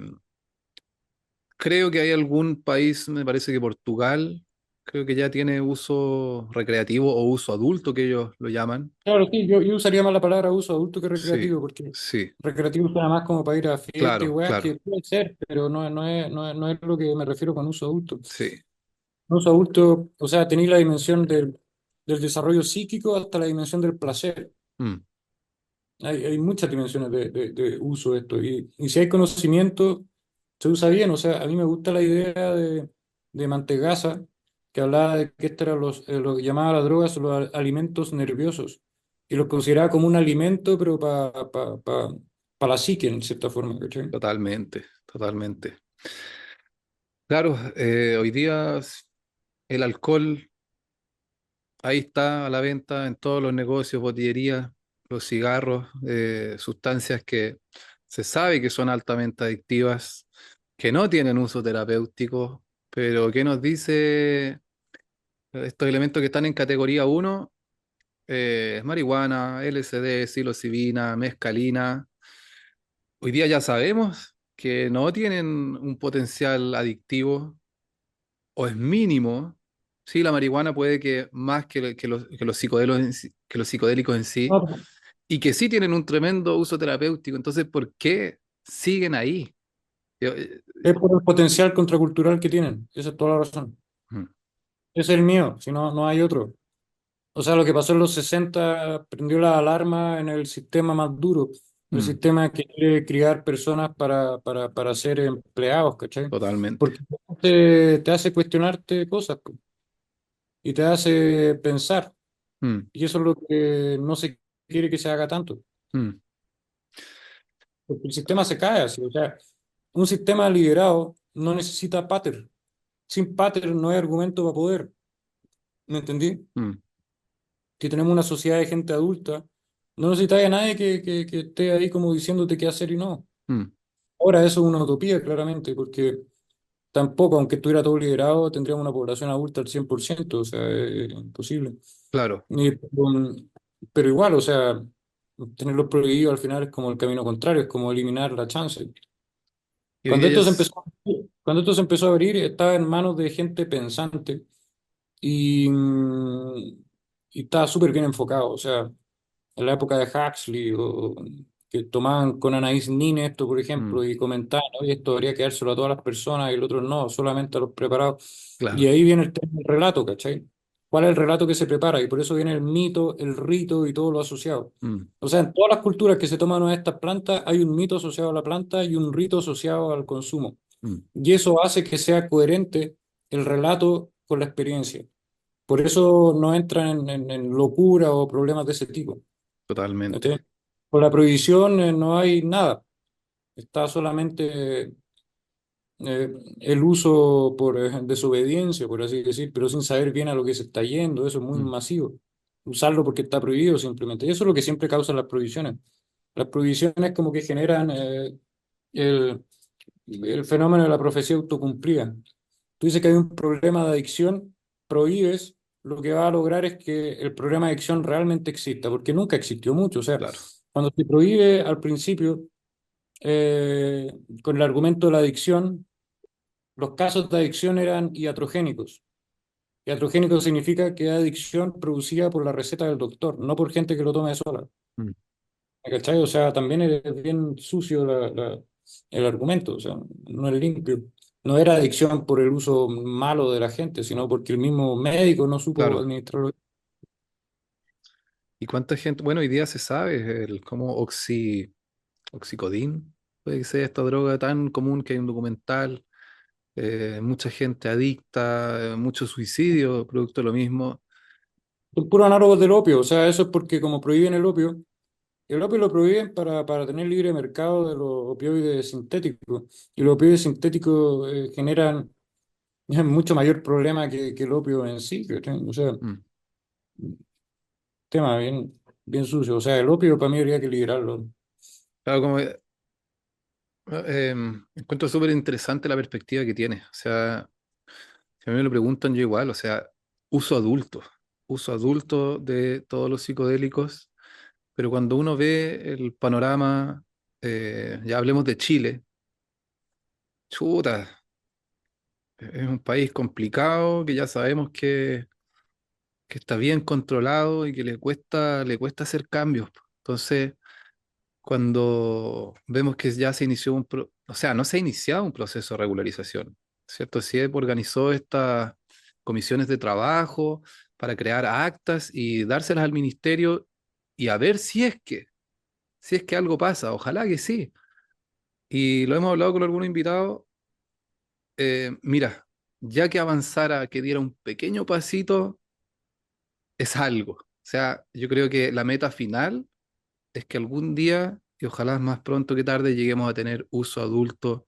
Creo que hay algún país, me parece que Portugal, creo que ya tiene uso recreativo o uso adulto, que ellos lo llaman. Claro, sí, yo usaría más la palabra uso adulto que Sí, recreativo, porque sí, recreativo suena más como para ir a fiesta y claro, weas, que claro, puede ser, pero no es lo que me refiero con uso adulto. sí. Uso adulto, o sea, tenéis la dimensión del desarrollo psíquico hasta la dimensión del placer. Mm, Hay muchas dimensiones de uso de esto. Y si hay conocimiento, se usa bien. O sea, a mí me gusta la idea de Mantegazza, que hablaba de que estos eran lo que llamaba las drogas los alimentos nerviosos. Y los consideraba como un alimento, pero para la psique, en cierta forma, ¿cachai? totalmente, totalmente. Claro, hoy día el alcohol ahí está a la venta en todos los negocios, botillerías, los cigarros, sustancias que se sabe que son altamente adictivas, que no tienen uso terapéutico, pero ¿qué nos dice estos elementos que están en categoría uno? Marihuana, LSD, psilocibina, mescalina. Hoy día ya sabemos que no tienen un potencial adictivo o es mínimo. Sí, la marihuana puede que más que los psicodélicos que los psicodélicos en sí, No, y que sí tienen un tremendo uso terapéutico. Entonces, ¿por qué siguen ahí? Yo, es por el potencial contracultural que tienen. Esa es toda la razón. mm, Ese es el mío, si no, no hay otro. O sea, lo que pasó en los 60 prendió la alarma en el sistema más duro, el mm, sistema que quiere criar personas para ser empleados, ¿cachai? totalmente. Porque te hace cuestionarte cosas po, y te hace pensar, Mm, y eso es lo que no se quiere que se haga tanto, mm, porque el sistema se cae así, o sea, un sistema liderado no necesita pattern, sin pattern no hay argumento para poder, ¿me entendí? mm, Que tenemos una sociedad de gente adulta, no necesitáis a nadie que esté ahí como diciéndote qué hacer y no. mm, Ahora eso es una utopía, claramente, porque tampoco, aunque estuviera todo liderado, tendríamos una población adulta al 100%, o sea, es imposible. claro. Y, pero igual, o sea, tenerlos prohibidos al final es como el camino contrario, es como eliminar la chance. Y hoy Cuando día ya esto se empezó, cuando esto se empezó a abrir, estaba en manos de gente pensante y, y estaba súper bien enfocado, o sea, en la época de Huxley, o que tomaban con Anaïs Nin esto, por mm, ejemplo, y comentaban, oye, esto debería quedárselo a todas las personas y el otro no, solamente a los preparados. Y claro. ahí viene el tema del relato, ¿cachai? ¿Cuál es el relato que se prepara? Y por eso viene el mito, el rito y todo lo asociado. Mm, O sea, en todas las culturas que se toman a estas plantas hay un mito asociado a la planta y un rito asociado al consumo. mm, Y eso hace que sea coherente el relato con la experiencia. Por eso no entran en locura o problemas de ese tipo. totalmente. ¿Cachai? Con la prohibición no hay nada, está solamente el uso por desobediencia, por así decir, pero sin saber bien a lo que se está yendo, eso es muy Mm. masivo. usarlo porque está prohibido simplemente. Y eso es lo que siempre causan las prohibiciones. Las prohibiciones como que generan el, el fenómeno de la profecía autocumplida. Tú dices que hay un problema de adicción, prohíbes, lo que va a lograr es que el problema de adicción realmente exista, porque nunca existió mucho. O sea, Claro, cuando se prohíbe al principio, eh, con el argumento de la adicción, los casos de adicción eran iatrogénicos. Iatrogénico significa que es adicción producida por la receta del doctor, no por gente que lo tome sola. mm, ¿Me cachai? O sea, también es bien sucio el argumento, o sea, no es limpio. No era adicción por el uso malo de la gente, sino porque el mismo médico no supo claro. administrarlo. ¿Y cuánta gente? Bueno, hoy día se sabe el cómo oxicodín puede que sea esta droga tan común que hay un documental, mucha gente adicta, mucho suicidio producto de lo mismo. Son puros análogos del opio, o sea, eso es porque como prohíben el opio lo prohíben para tener libre mercado de los opioides sintéticos. Y los opioides sintéticos generan mucho mayor problema que el opio en sí, ¿cachai? O sea, Mm. tema bien sucio. O sea, el opio para mí habría que liberarlo. Claro, como encuentro súper interesante la perspectiva que tiene. O sea, si a mí me lo preguntan, yo igual, o sea, uso adulto, uso adulto de todos los psicodélicos, pero cuando uno ve el panorama, ya hablemos de Chile, chuta, es un país complicado que ya sabemos que está bien controlado y que le cuesta hacer cambios. Entonces, cuando vemos que ya se inició o sea, no se ha iniciado un proceso de regularización, ¿cierto? CIEP organizó estas comisiones de trabajo para crear actas y dárselas al ministerio y a ver si es que algo pasa, ojalá que sí. Y lo hemos hablado con algunos invitados, mira, ya que avanzara, que diera un pequeño pasito, es algo. O sea, yo creo que la meta final es que algún día, y ojalá más pronto que tarde, lleguemos a tener uso adulto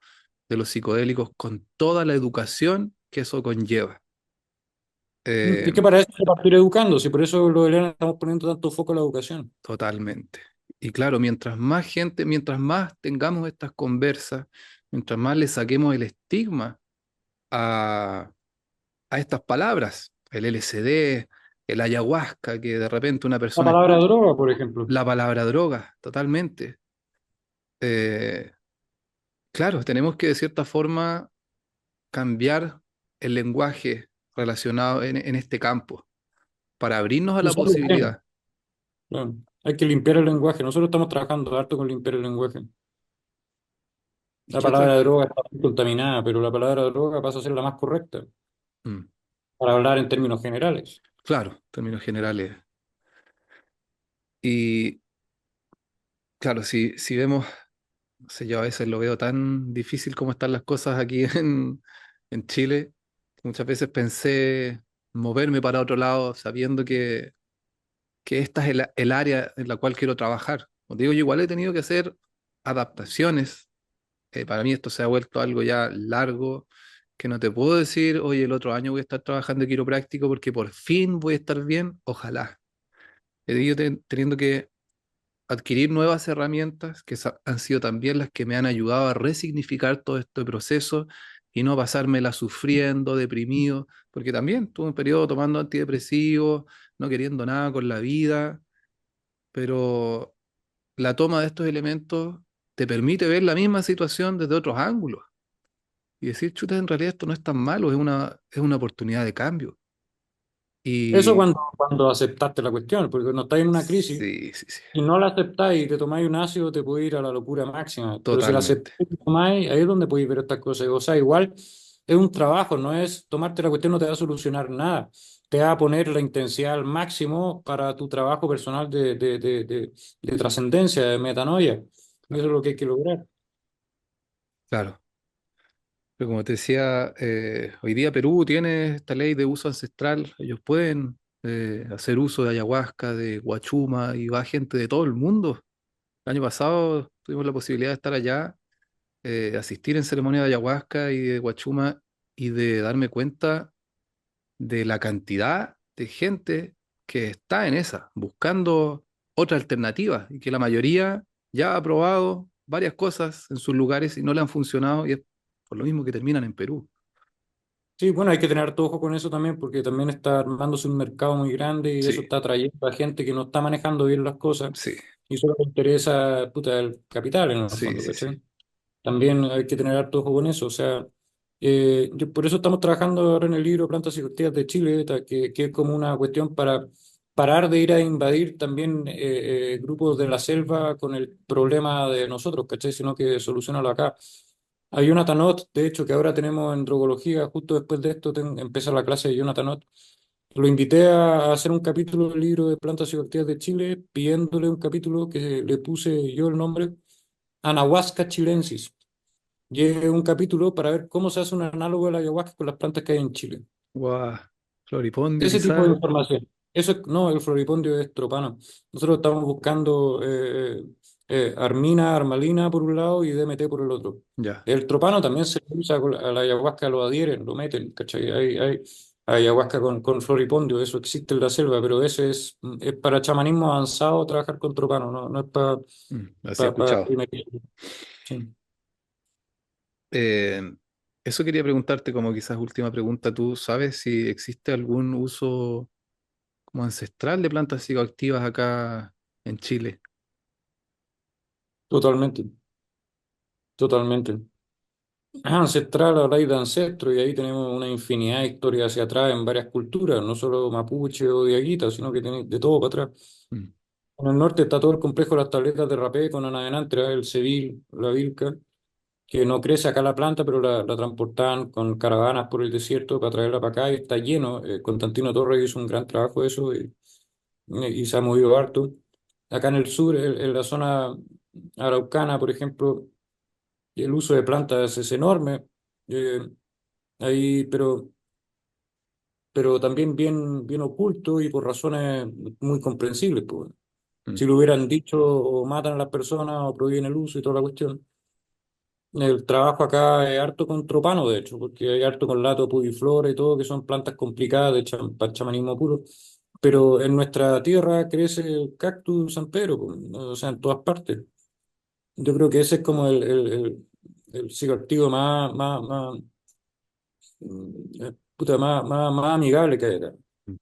de los psicodélicos con toda la educación que eso conlleva. Eh, Es que para eso se partir educando, si por eso lo de Elena estamos poniendo tanto foco en la educación. Totalmente. Y claro, mientras más gente, mientras más tengamos estas conversas, mientras más le saquemos el estigma a, a estas palabras, el LSD, el ayahuasca, que de repente una La persona palabra escucha, droga, por ejemplo. la palabra droga, totalmente. Eh, claro, tenemos que de cierta forma cambiar el lenguaje relacionado en este campo para abrirnos a la Usarlo bien. posibilidad. Claro. Hay que limpiar el lenguaje. Nosotros estamos trabajando harto con limpiar el lenguaje. ¿Y La qué otra? palabra droga está muy contaminada, pero la palabra droga pasa a ser la más correcta Mm, para hablar en términos generales. claro, términos generales. Y claro, si vemos, no sé, yo a veces lo veo tan difícil como están las cosas aquí en Chile, que muchas veces pensé moverme para otro lado sabiendo que esta es el área en la cual quiero trabajar. Como te digo, yo igual he tenido que hacer adaptaciones. Para mí esto se ha vuelto algo ya largo, que no te puedo decir, oye, el otro año voy a estar trabajando de quiropráctico porque por fin voy a estar bien. Ojalá. He ido teniendo que adquirir nuevas herramientas que han sido también las que me han ayudado a resignificar todo este proceso y no pasármela sufriendo, deprimido, porque también tuve un periodo tomando antidepresivos, no queriendo nada con la vida, pero la toma de estos elementos te permite ver la misma situación desde otros ángulos y decir, chuta, en realidad esto no es tan malo, es una oportunidad de cambio. Eso Y cuando aceptaste la cuestión, porque cuando estás en una crisis, sí, sí, sí, si no la aceptáis y te tomáis un ácido, te puede ir a la locura máxima. Pero si la totalmente. aceptáis y tomáis, ahí es donde podéis ver estas cosas. O sea, igual es un trabajo, no es tomarte la cuestión, no te va a solucionar nada. Te va a poner la intensidad al máximo para tu trabajo personal de trascendencia, de metanoia. Eso es lo que hay que lograr. Claro. Pero como te decía, hoy día Perú tiene esta ley de uso ancestral. Ellos pueden hacer uso de ayahuasca, de guachuma, y va gente de todo el mundo. El año pasado tuvimos la posibilidad de estar allá, asistir en ceremonia de ayahuasca y de guachuma y de darme cuenta de la cantidad de gente que está en esa, buscando otra alternativa y que la mayoría ya ha probado varias cosas en sus lugares y no le han funcionado y es por lo mismo que terminan en Perú. Sí, bueno, hay que tener harto ojo con eso también, porque también está armándose un mercado muy grande y eso Sí, está atrayendo a gente que no está manejando bien las cosas sí, y solo le interesa, puta, el capital en el sí, fondo, sí, sí. ¿cachai? También hay que tener harto ojo con eso, o sea, por eso estamos trabajando ahora en el libro Plantas y Costillas de Chile, que es como una cuestión para parar de ir a invadir también grupos de la selva con el problema de nosotros, ¿cachai? Sino que solucionarlo acá. Hay Jonathan Ott, de hecho, que ahora tenemos en drogología, justo después de esto empieza la clase de Jonathan Ott. Lo invité a hacer un capítulo del libro de Plantas y Costillas de Chile, pidiéndole un capítulo que le puse yo el nombre, Anahuasca chilensis. Y es un capítulo para ver cómo se hace un análogo de la ayahuasca con las plantas que hay en Chile. Guau, Floripondio Ese tipo de quizás. información. Eso no, el floripondio es tropano. Nosotros estamos buscando armina, armalina por un lado y DMT por el otro. Ya. El tropano también se usa a la ayahuasca, lo adhieren, lo meten, ¿cachai? Hay ayahuasca con floripondio, eso existe en la selva, pero ese es para chamanismo avanzado trabajar con tropano, no es para Así he escuchado. primeros. Sí, Eh, Eso quería preguntarte como quizás última pregunta. ¿Tú sabes si existe algún uso como ancestral de plantas psicoactivas acá en Chile? totalmente, totalmente. Ancestral, habláis de ancestro, y ahí tenemos una infinidad de historias hacia atrás en varias culturas, no solo mapuche o diaguita, sino que tenéis de todo para atrás. Mm, En el norte está todo el complejo de las tabletas de rapé con Anadenantra, el Sevil, la Vilca, que no crece acá la planta, pero la transportaban con caravanas por el desierto para traerla para acá y está lleno. Constantino Torres hizo un gran trabajo de eso y se ha movido harto. Acá en el sur, en la zona araucana, por ejemplo, el uso de plantas es enorme. Eh, Ahí, pero también bien oculto y por razones muy comprensibles, pues. mm, Si lo hubieran dicho o matan a las personas o prohíben el uso y toda la cuestión. El trabajo acá es harto con tropano, de hecho, porque hay harto con lato, pudiflora y todo, que son plantas complicadas de para chamanismo puro. Pero en nuestra tierra crece el cactus San Pedro, pues, o sea, en todas partes. Yo creo que ese es como el psicoactivo más amigable que hay acá. mm.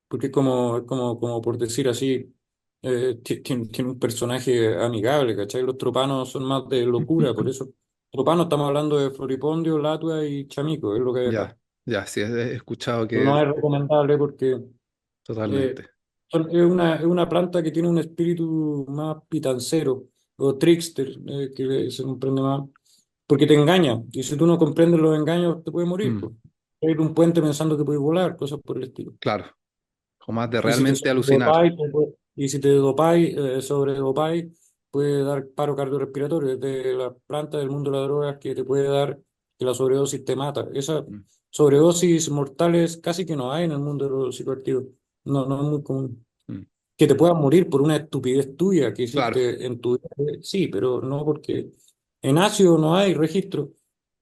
Porque como por decir así, tiene un personaje amigable, ¿cachai? Los tropanos son más de locura, por eso. Tropanos estamos hablando de Floripondio, Latua y Chamico, es lo que hay acá. Ya, ya, sí, he escuchado Pero no que es recomendable porque eh, totalmente. es una planta que tiene un espíritu más pitancero o trickster, se comprende más, porque te engaña, y si tú no comprendes los engaños, te puedes morir, Mm, pues. Hay un puente pensando que puedes volar, cosas por el estilo. claro, o más de Y si te realmente alucinar. sobredopáis, sobredopáis, puede dar paro cardiorrespiratorio. De la planta del mundo de las drogas que te puede dar que la sobredosis te mata. Esa Mm, sobredosis mortales casi que no hay en el mundo de los psicoactivos. No es muy común. mm. Que te puedas morir por una estupidez tuya que Claro, hiciste en tu vida, sí, pero no porque en ácido no hay registro,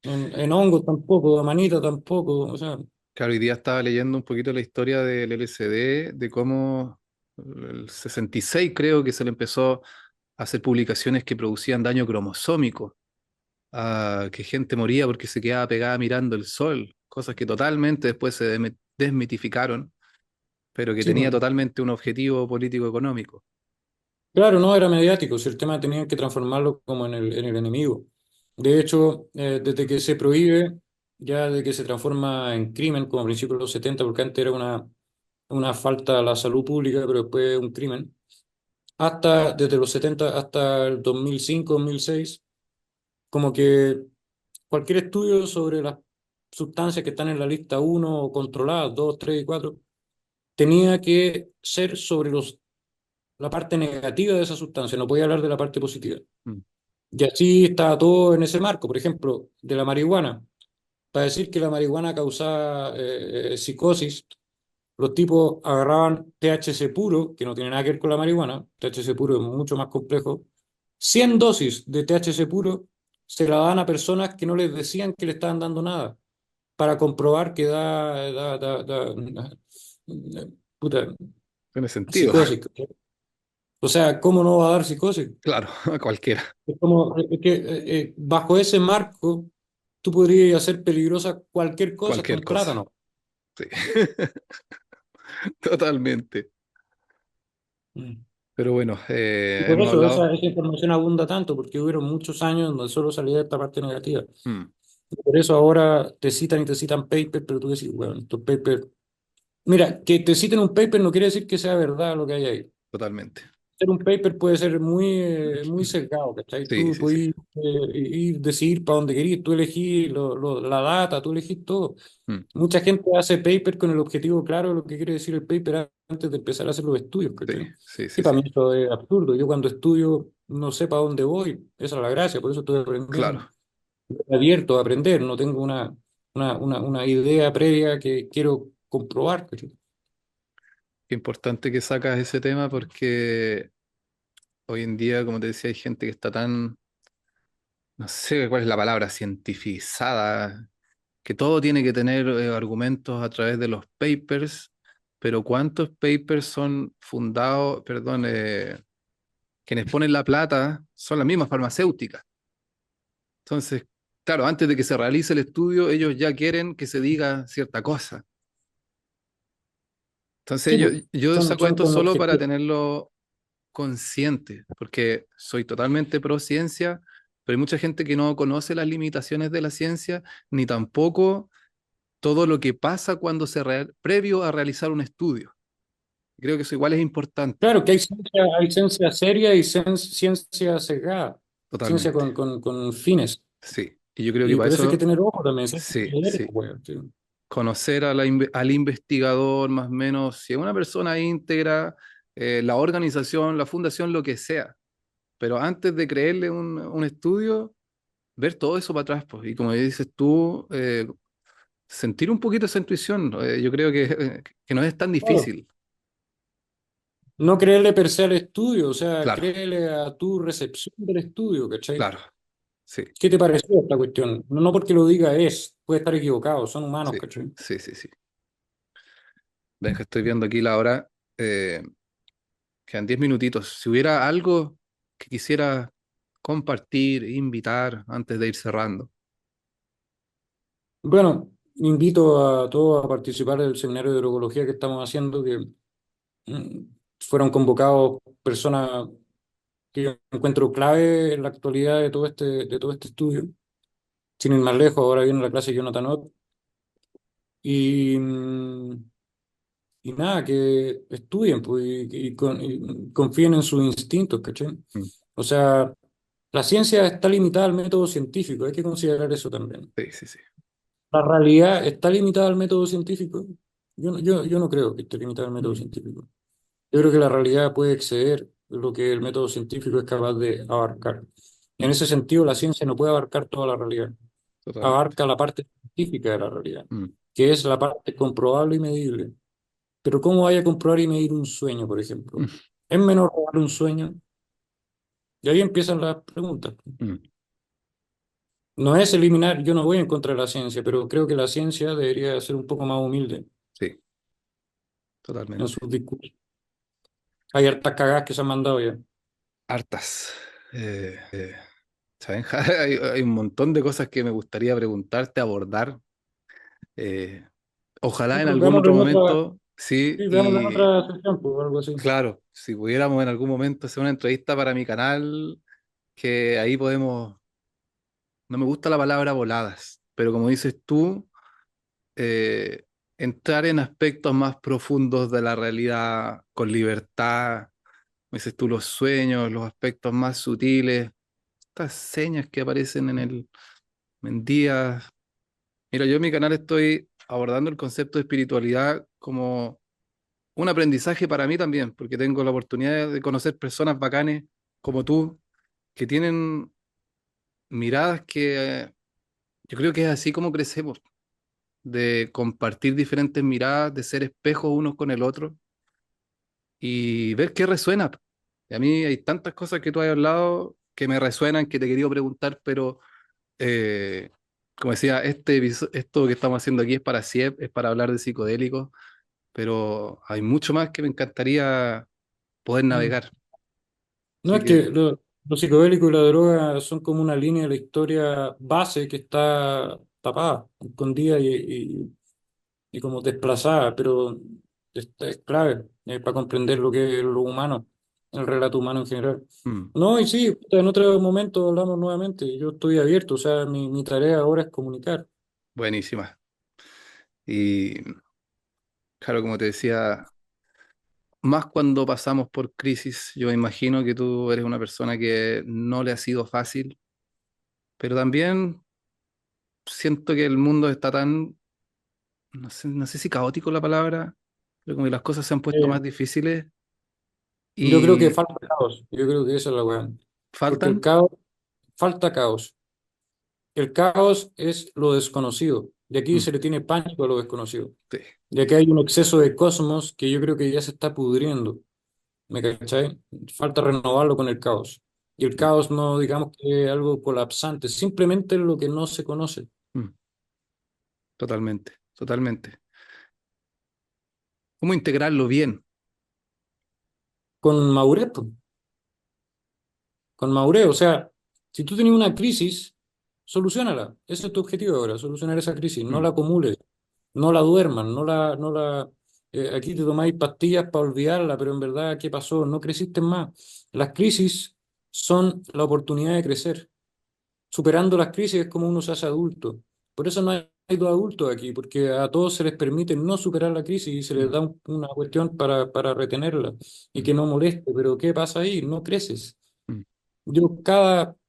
en hongos tampoco, amanita tampoco, o sea, claro, hoy día estaba leyendo un poquito la historia del LSD, de cómo el 66 creo que se le empezó a hacer publicaciones que producían daño cromosómico, que gente moría porque se quedaba pegada mirando el sol, cosas que totalmente después se desmitificaron, pero que sí, tenía pues. totalmente un objetivo político-económico. Claro, no era mediático, si el tema tenían que transformarlo como en el enemigo. De hecho, desde que se prohíbe, ya de que se transforma en crimen, como a principios de los 70, porque antes era una falta a la salud pública, pero después un crimen, desde los 70 hasta el 2005, 2006, como que cualquier estudio sobre las sustancias que están en la lista uno o controladas, 2, 3 y 4, tenía que ser sobre la parte negativa de esa sustancia, no podía hablar de la parte positiva. Mm, Y así estaba todo en ese marco, por ejemplo, de la marihuana. Para decir que la marihuana causaba psicosis, los tipos agarraban THC puro, que no tiene nada que ver con la marihuana, THC puro es mucho más complejo, 100 dosis de THC puro se la daban a personas que no les decían que le estaban dando nada, para comprobar que puta, Tiene sentido. psicosis. ¿Cachai? O sea, ¿cómo no va a dar psicosis? Claro, a cualquiera, Es que bajo ese marco tú podrías hacer peligrosa cualquier cosa, hasta cualquier un cosa. plátano. Sí, totalmente. Mm. Pero bueno, Y por hemos eso hablado. esa información abunda tanto, porque hubieron muchos años donde solo salía esta parte negativa. Mm, Y por eso ahora te citan y te citan papers, pero tú decís, bueno, estos papers. Mira, que te citen un paper no quiere decir que sea verdad lo que hay ahí. totalmente. Hacer un paper puede ser muy sesgado, ¿cachai? Sí, Tú sí, sí. puedes decidir para dónde querís, tú elegís la data, tú elegís todo. Mm, Mucha gente hace paper con el objetivo claro de lo que quiere decir el paper antes de empezar a hacer los estudios, sí, ¿cachai? sí, Y sí, para sí. mí eso es absurdo. Yo cuando estudio no sé para dónde voy. Esa es la gracia, por eso estoy aprendiendo. Claro. Estoy abierto a aprender, no tengo una idea previa que quiero comprobar, ¿cachai? Qué importante que sacas ese tema porque hoy en día, como te decía, hay gente que está tan, no sé cuál es la palabra, cientificada, que todo tiene que tener argumentos a través de los papers, pero ¿cuántos papers son fundados, perdón, quienes ponen la plata son las mismas farmacéuticas? Entonces, claro, antes de que se realice el estudio, ellos ya quieren que se diga cierta cosa. Entonces, Sí, yo, pues, yo saco son esto con solo para objetivos. tenerlo consciente, porque soy totalmente pro ciencia, pero hay mucha gente que no conoce las limitaciones de la ciencia, ni tampoco todo lo que pasa cuando previo a realizar un estudio. Creo que eso igual es importante, Claro que hay ciencia seria y ciencia sesgada, ciencia totalmente. con fines. Sí, y yo creo que Y para por eso hay que eso, tener ojo también, sí, hay que sí, leer, sí, pues, sí. conocer a al investigador más o menos, si es una persona íntegra, la organización, la fundación, lo que sea. Pero antes de creerle un estudio, ver todo eso para atrás, pues. Y como dices tú, sentir un poquito esa intuición, ¿no? Yo creo que no es tan Claro, difícil. no creerle per se al estudio, o sea, Claro, créele a tu recepción del estudio, ¿cachai? claro, sí, ¿Qué te pareció esta cuestión? No porque lo diga puede estar equivocado, son humanos, sí, ¿cachai? sí, sí, sí. Benja, estoy viendo aquí la hora. Quedan 10 minutitos. Si hubiera algo que quisiera compartir, invitar antes de ir cerrando. Bueno, invito a todos a participar del seminario de drogología que estamos haciendo, que mm, fueron convocados personas que yo encuentro clave en la actualidad de todo este estudio. Sin ir más lejos, ahora viene la clase de Jonathan Ott. Y, y nada, que estudien pues, y confíen en sus instintos, ¿cachai? Mm, O sea, la ciencia está limitada al método científico, hay que considerar eso también. sí, sí, sí. La realidad está limitada al método científico. Yo no creo que esté limitada al método científico. Yo creo que la realidad puede exceder lo que el método científico es capaz de abarcar. En Mm, ese sentido, la ciencia no puede abarcar toda la realidad. totalmente. Abarca la parte científica de la realidad, Mm, que es la parte comprobable y medible. Pero ¿cómo vaya a comprobar y medir un sueño, por ejemplo? mm, ¿Es menor robar un sueño? Y ahí empiezan las preguntas. mm. No es eliminar, yo no voy en contra de la ciencia, pero creo que la ciencia debería ser un poco más humilde Sí, en totalmente. sus discursos. Hay hartas cagadas que se han mandado ya. Hartas. ¿Saben? Hay un montón de cosas que me gustaría preguntarte, abordar. Eh, Sí, Ojalá en pero algún veámoslo otro en otra, momento, sí, sí, veámoslo en y otra sesión, pues, o algo así. claro, si pudiéramos en algún momento hacer una entrevista para mi canal, que ahí podemos, no me gusta la palabra voladas, pero como dices tú, eh, entrar en aspectos más profundos de la realidad con libertad, como dices tú, los sueños, los aspectos más sutiles, estas señas que aparecen en días. Mira, yo en mi canal estoy abordando el concepto de espiritualidad como un aprendizaje para mí también, porque tengo la oportunidad de conocer personas bacanes como tú, que tienen miradas que yo creo que es así como crecemos, de compartir diferentes miradas, de ser espejos unos con el otro y ver qué resuena. Y a mí hay tantas cosas que tú has hablado que me resuenan, que te he querido preguntar, pero eh, como decía, esto que estamos haciendo aquí es para CIEP, es para hablar de psicodélicos, pero hay mucho más que me encantaría poder Mm. navegar. No Así es que que, lo psicodélico y la droga son como una línea de la historia base que está tapada, escondida y como desplazada, pero es clave para comprender lo que es lo humano, el relato humano en general. mm, No, y sí, en otro momento hablamos nuevamente. Yo estoy abierto, o sea, mi tarea ahora es comunicar. buenísima. Y claro, como te decía, más cuando pasamos por crisis, yo me imagino que tú eres una persona que no le ha sido fácil, pero también siento que el mundo está tan, no sé si caótico la palabra, pero como que las cosas se han puesto Eh, más difíciles yo creo que y falta caos, yo creo que esa es la weá. Porque el faltan. caos, falta caos. El caos es lo desconocido. De aquí Mm, se le tiene pánico a lo desconocido. sí, De aquí hay un exceso de cosmos que yo creo que ya se está pudriendo. ¿Me cachai? Falta renovarlo con el caos. Y el mm, caos no digamos que es algo colapsante, simplemente es lo que no se conoce. mm, totalmente, totalmente. ¿Cómo integrarlo bien? Con madurez, po, con madurez. O sea, si tú tienes una crisis, solucionala. Ese es tu objetivo ahora, solucionar esa crisis. No Mm, la acumules, no la duerman, no la... aquí te tomáis pastillas para olvidarla, pero en verdad, ¿qué pasó? No creciste más. Las crisis son la oportunidad de crecer. Superando las crisis es como uno se hace adulto. Por eso no hay dos adultos aquí, porque a todos se les permite no superar la crisis y se les mm, da una cuestión para retenerla y mm, que no moleste. Pero ¿qué pasa ahí? No creces. mm,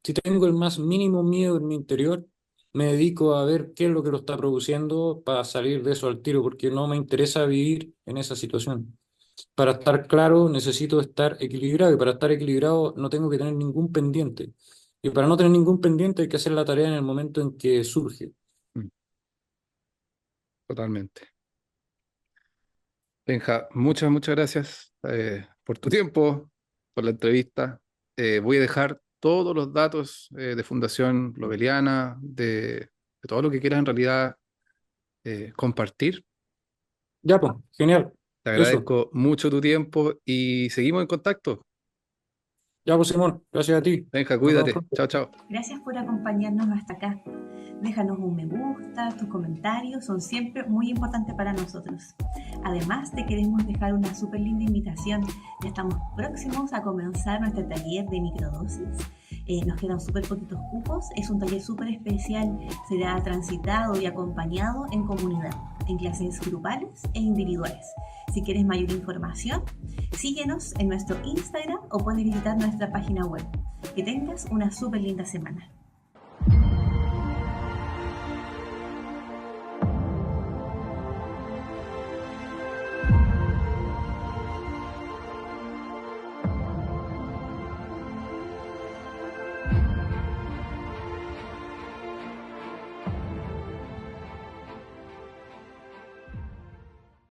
Si tengo el más mínimo miedo en mi interior, me dedico a ver qué es lo que lo está produciendo para salir de eso al tiro, porque no me interesa vivir en esa situación. Para estar claro, necesito estar equilibrado y para estar equilibrado no tengo que tener ningún pendiente. Y para no tener ningún pendiente hay que hacer la tarea en el momento en que surge. mm, totalmente. Benja, muchas, muchas gracias por tu tiempo, por la entrevista. Voy a dejar todos los datos de Fundación Loveliana, de todo lo que quieras en realidad compartir. Ya, pues, genial. Te Eso. agradezco mucho tu tiempo y seguimos en contacto. Ya, pues, Simón, gracias a ti. Benja, Nos vemos cuídate. pronto. Chao, chao. Gracias por acompañarnos hasta acá. Déjanos un me gusta, tus comentarios son siempre muy importantes para nosotros. Además, te queremos dejar una súper linda invitación. Ya estamos próximos a comenzar nuestro taller de microdosis. Nos quedan súper poquitos cupos. Es un taller súper especial. Será transitado y acompañado en comunidad, en clases grupales e individuales. Si quieres mayor información, síguenos en nuestro Instagram o puedes visitar nuestra página web. Que tengas una súper linda semana.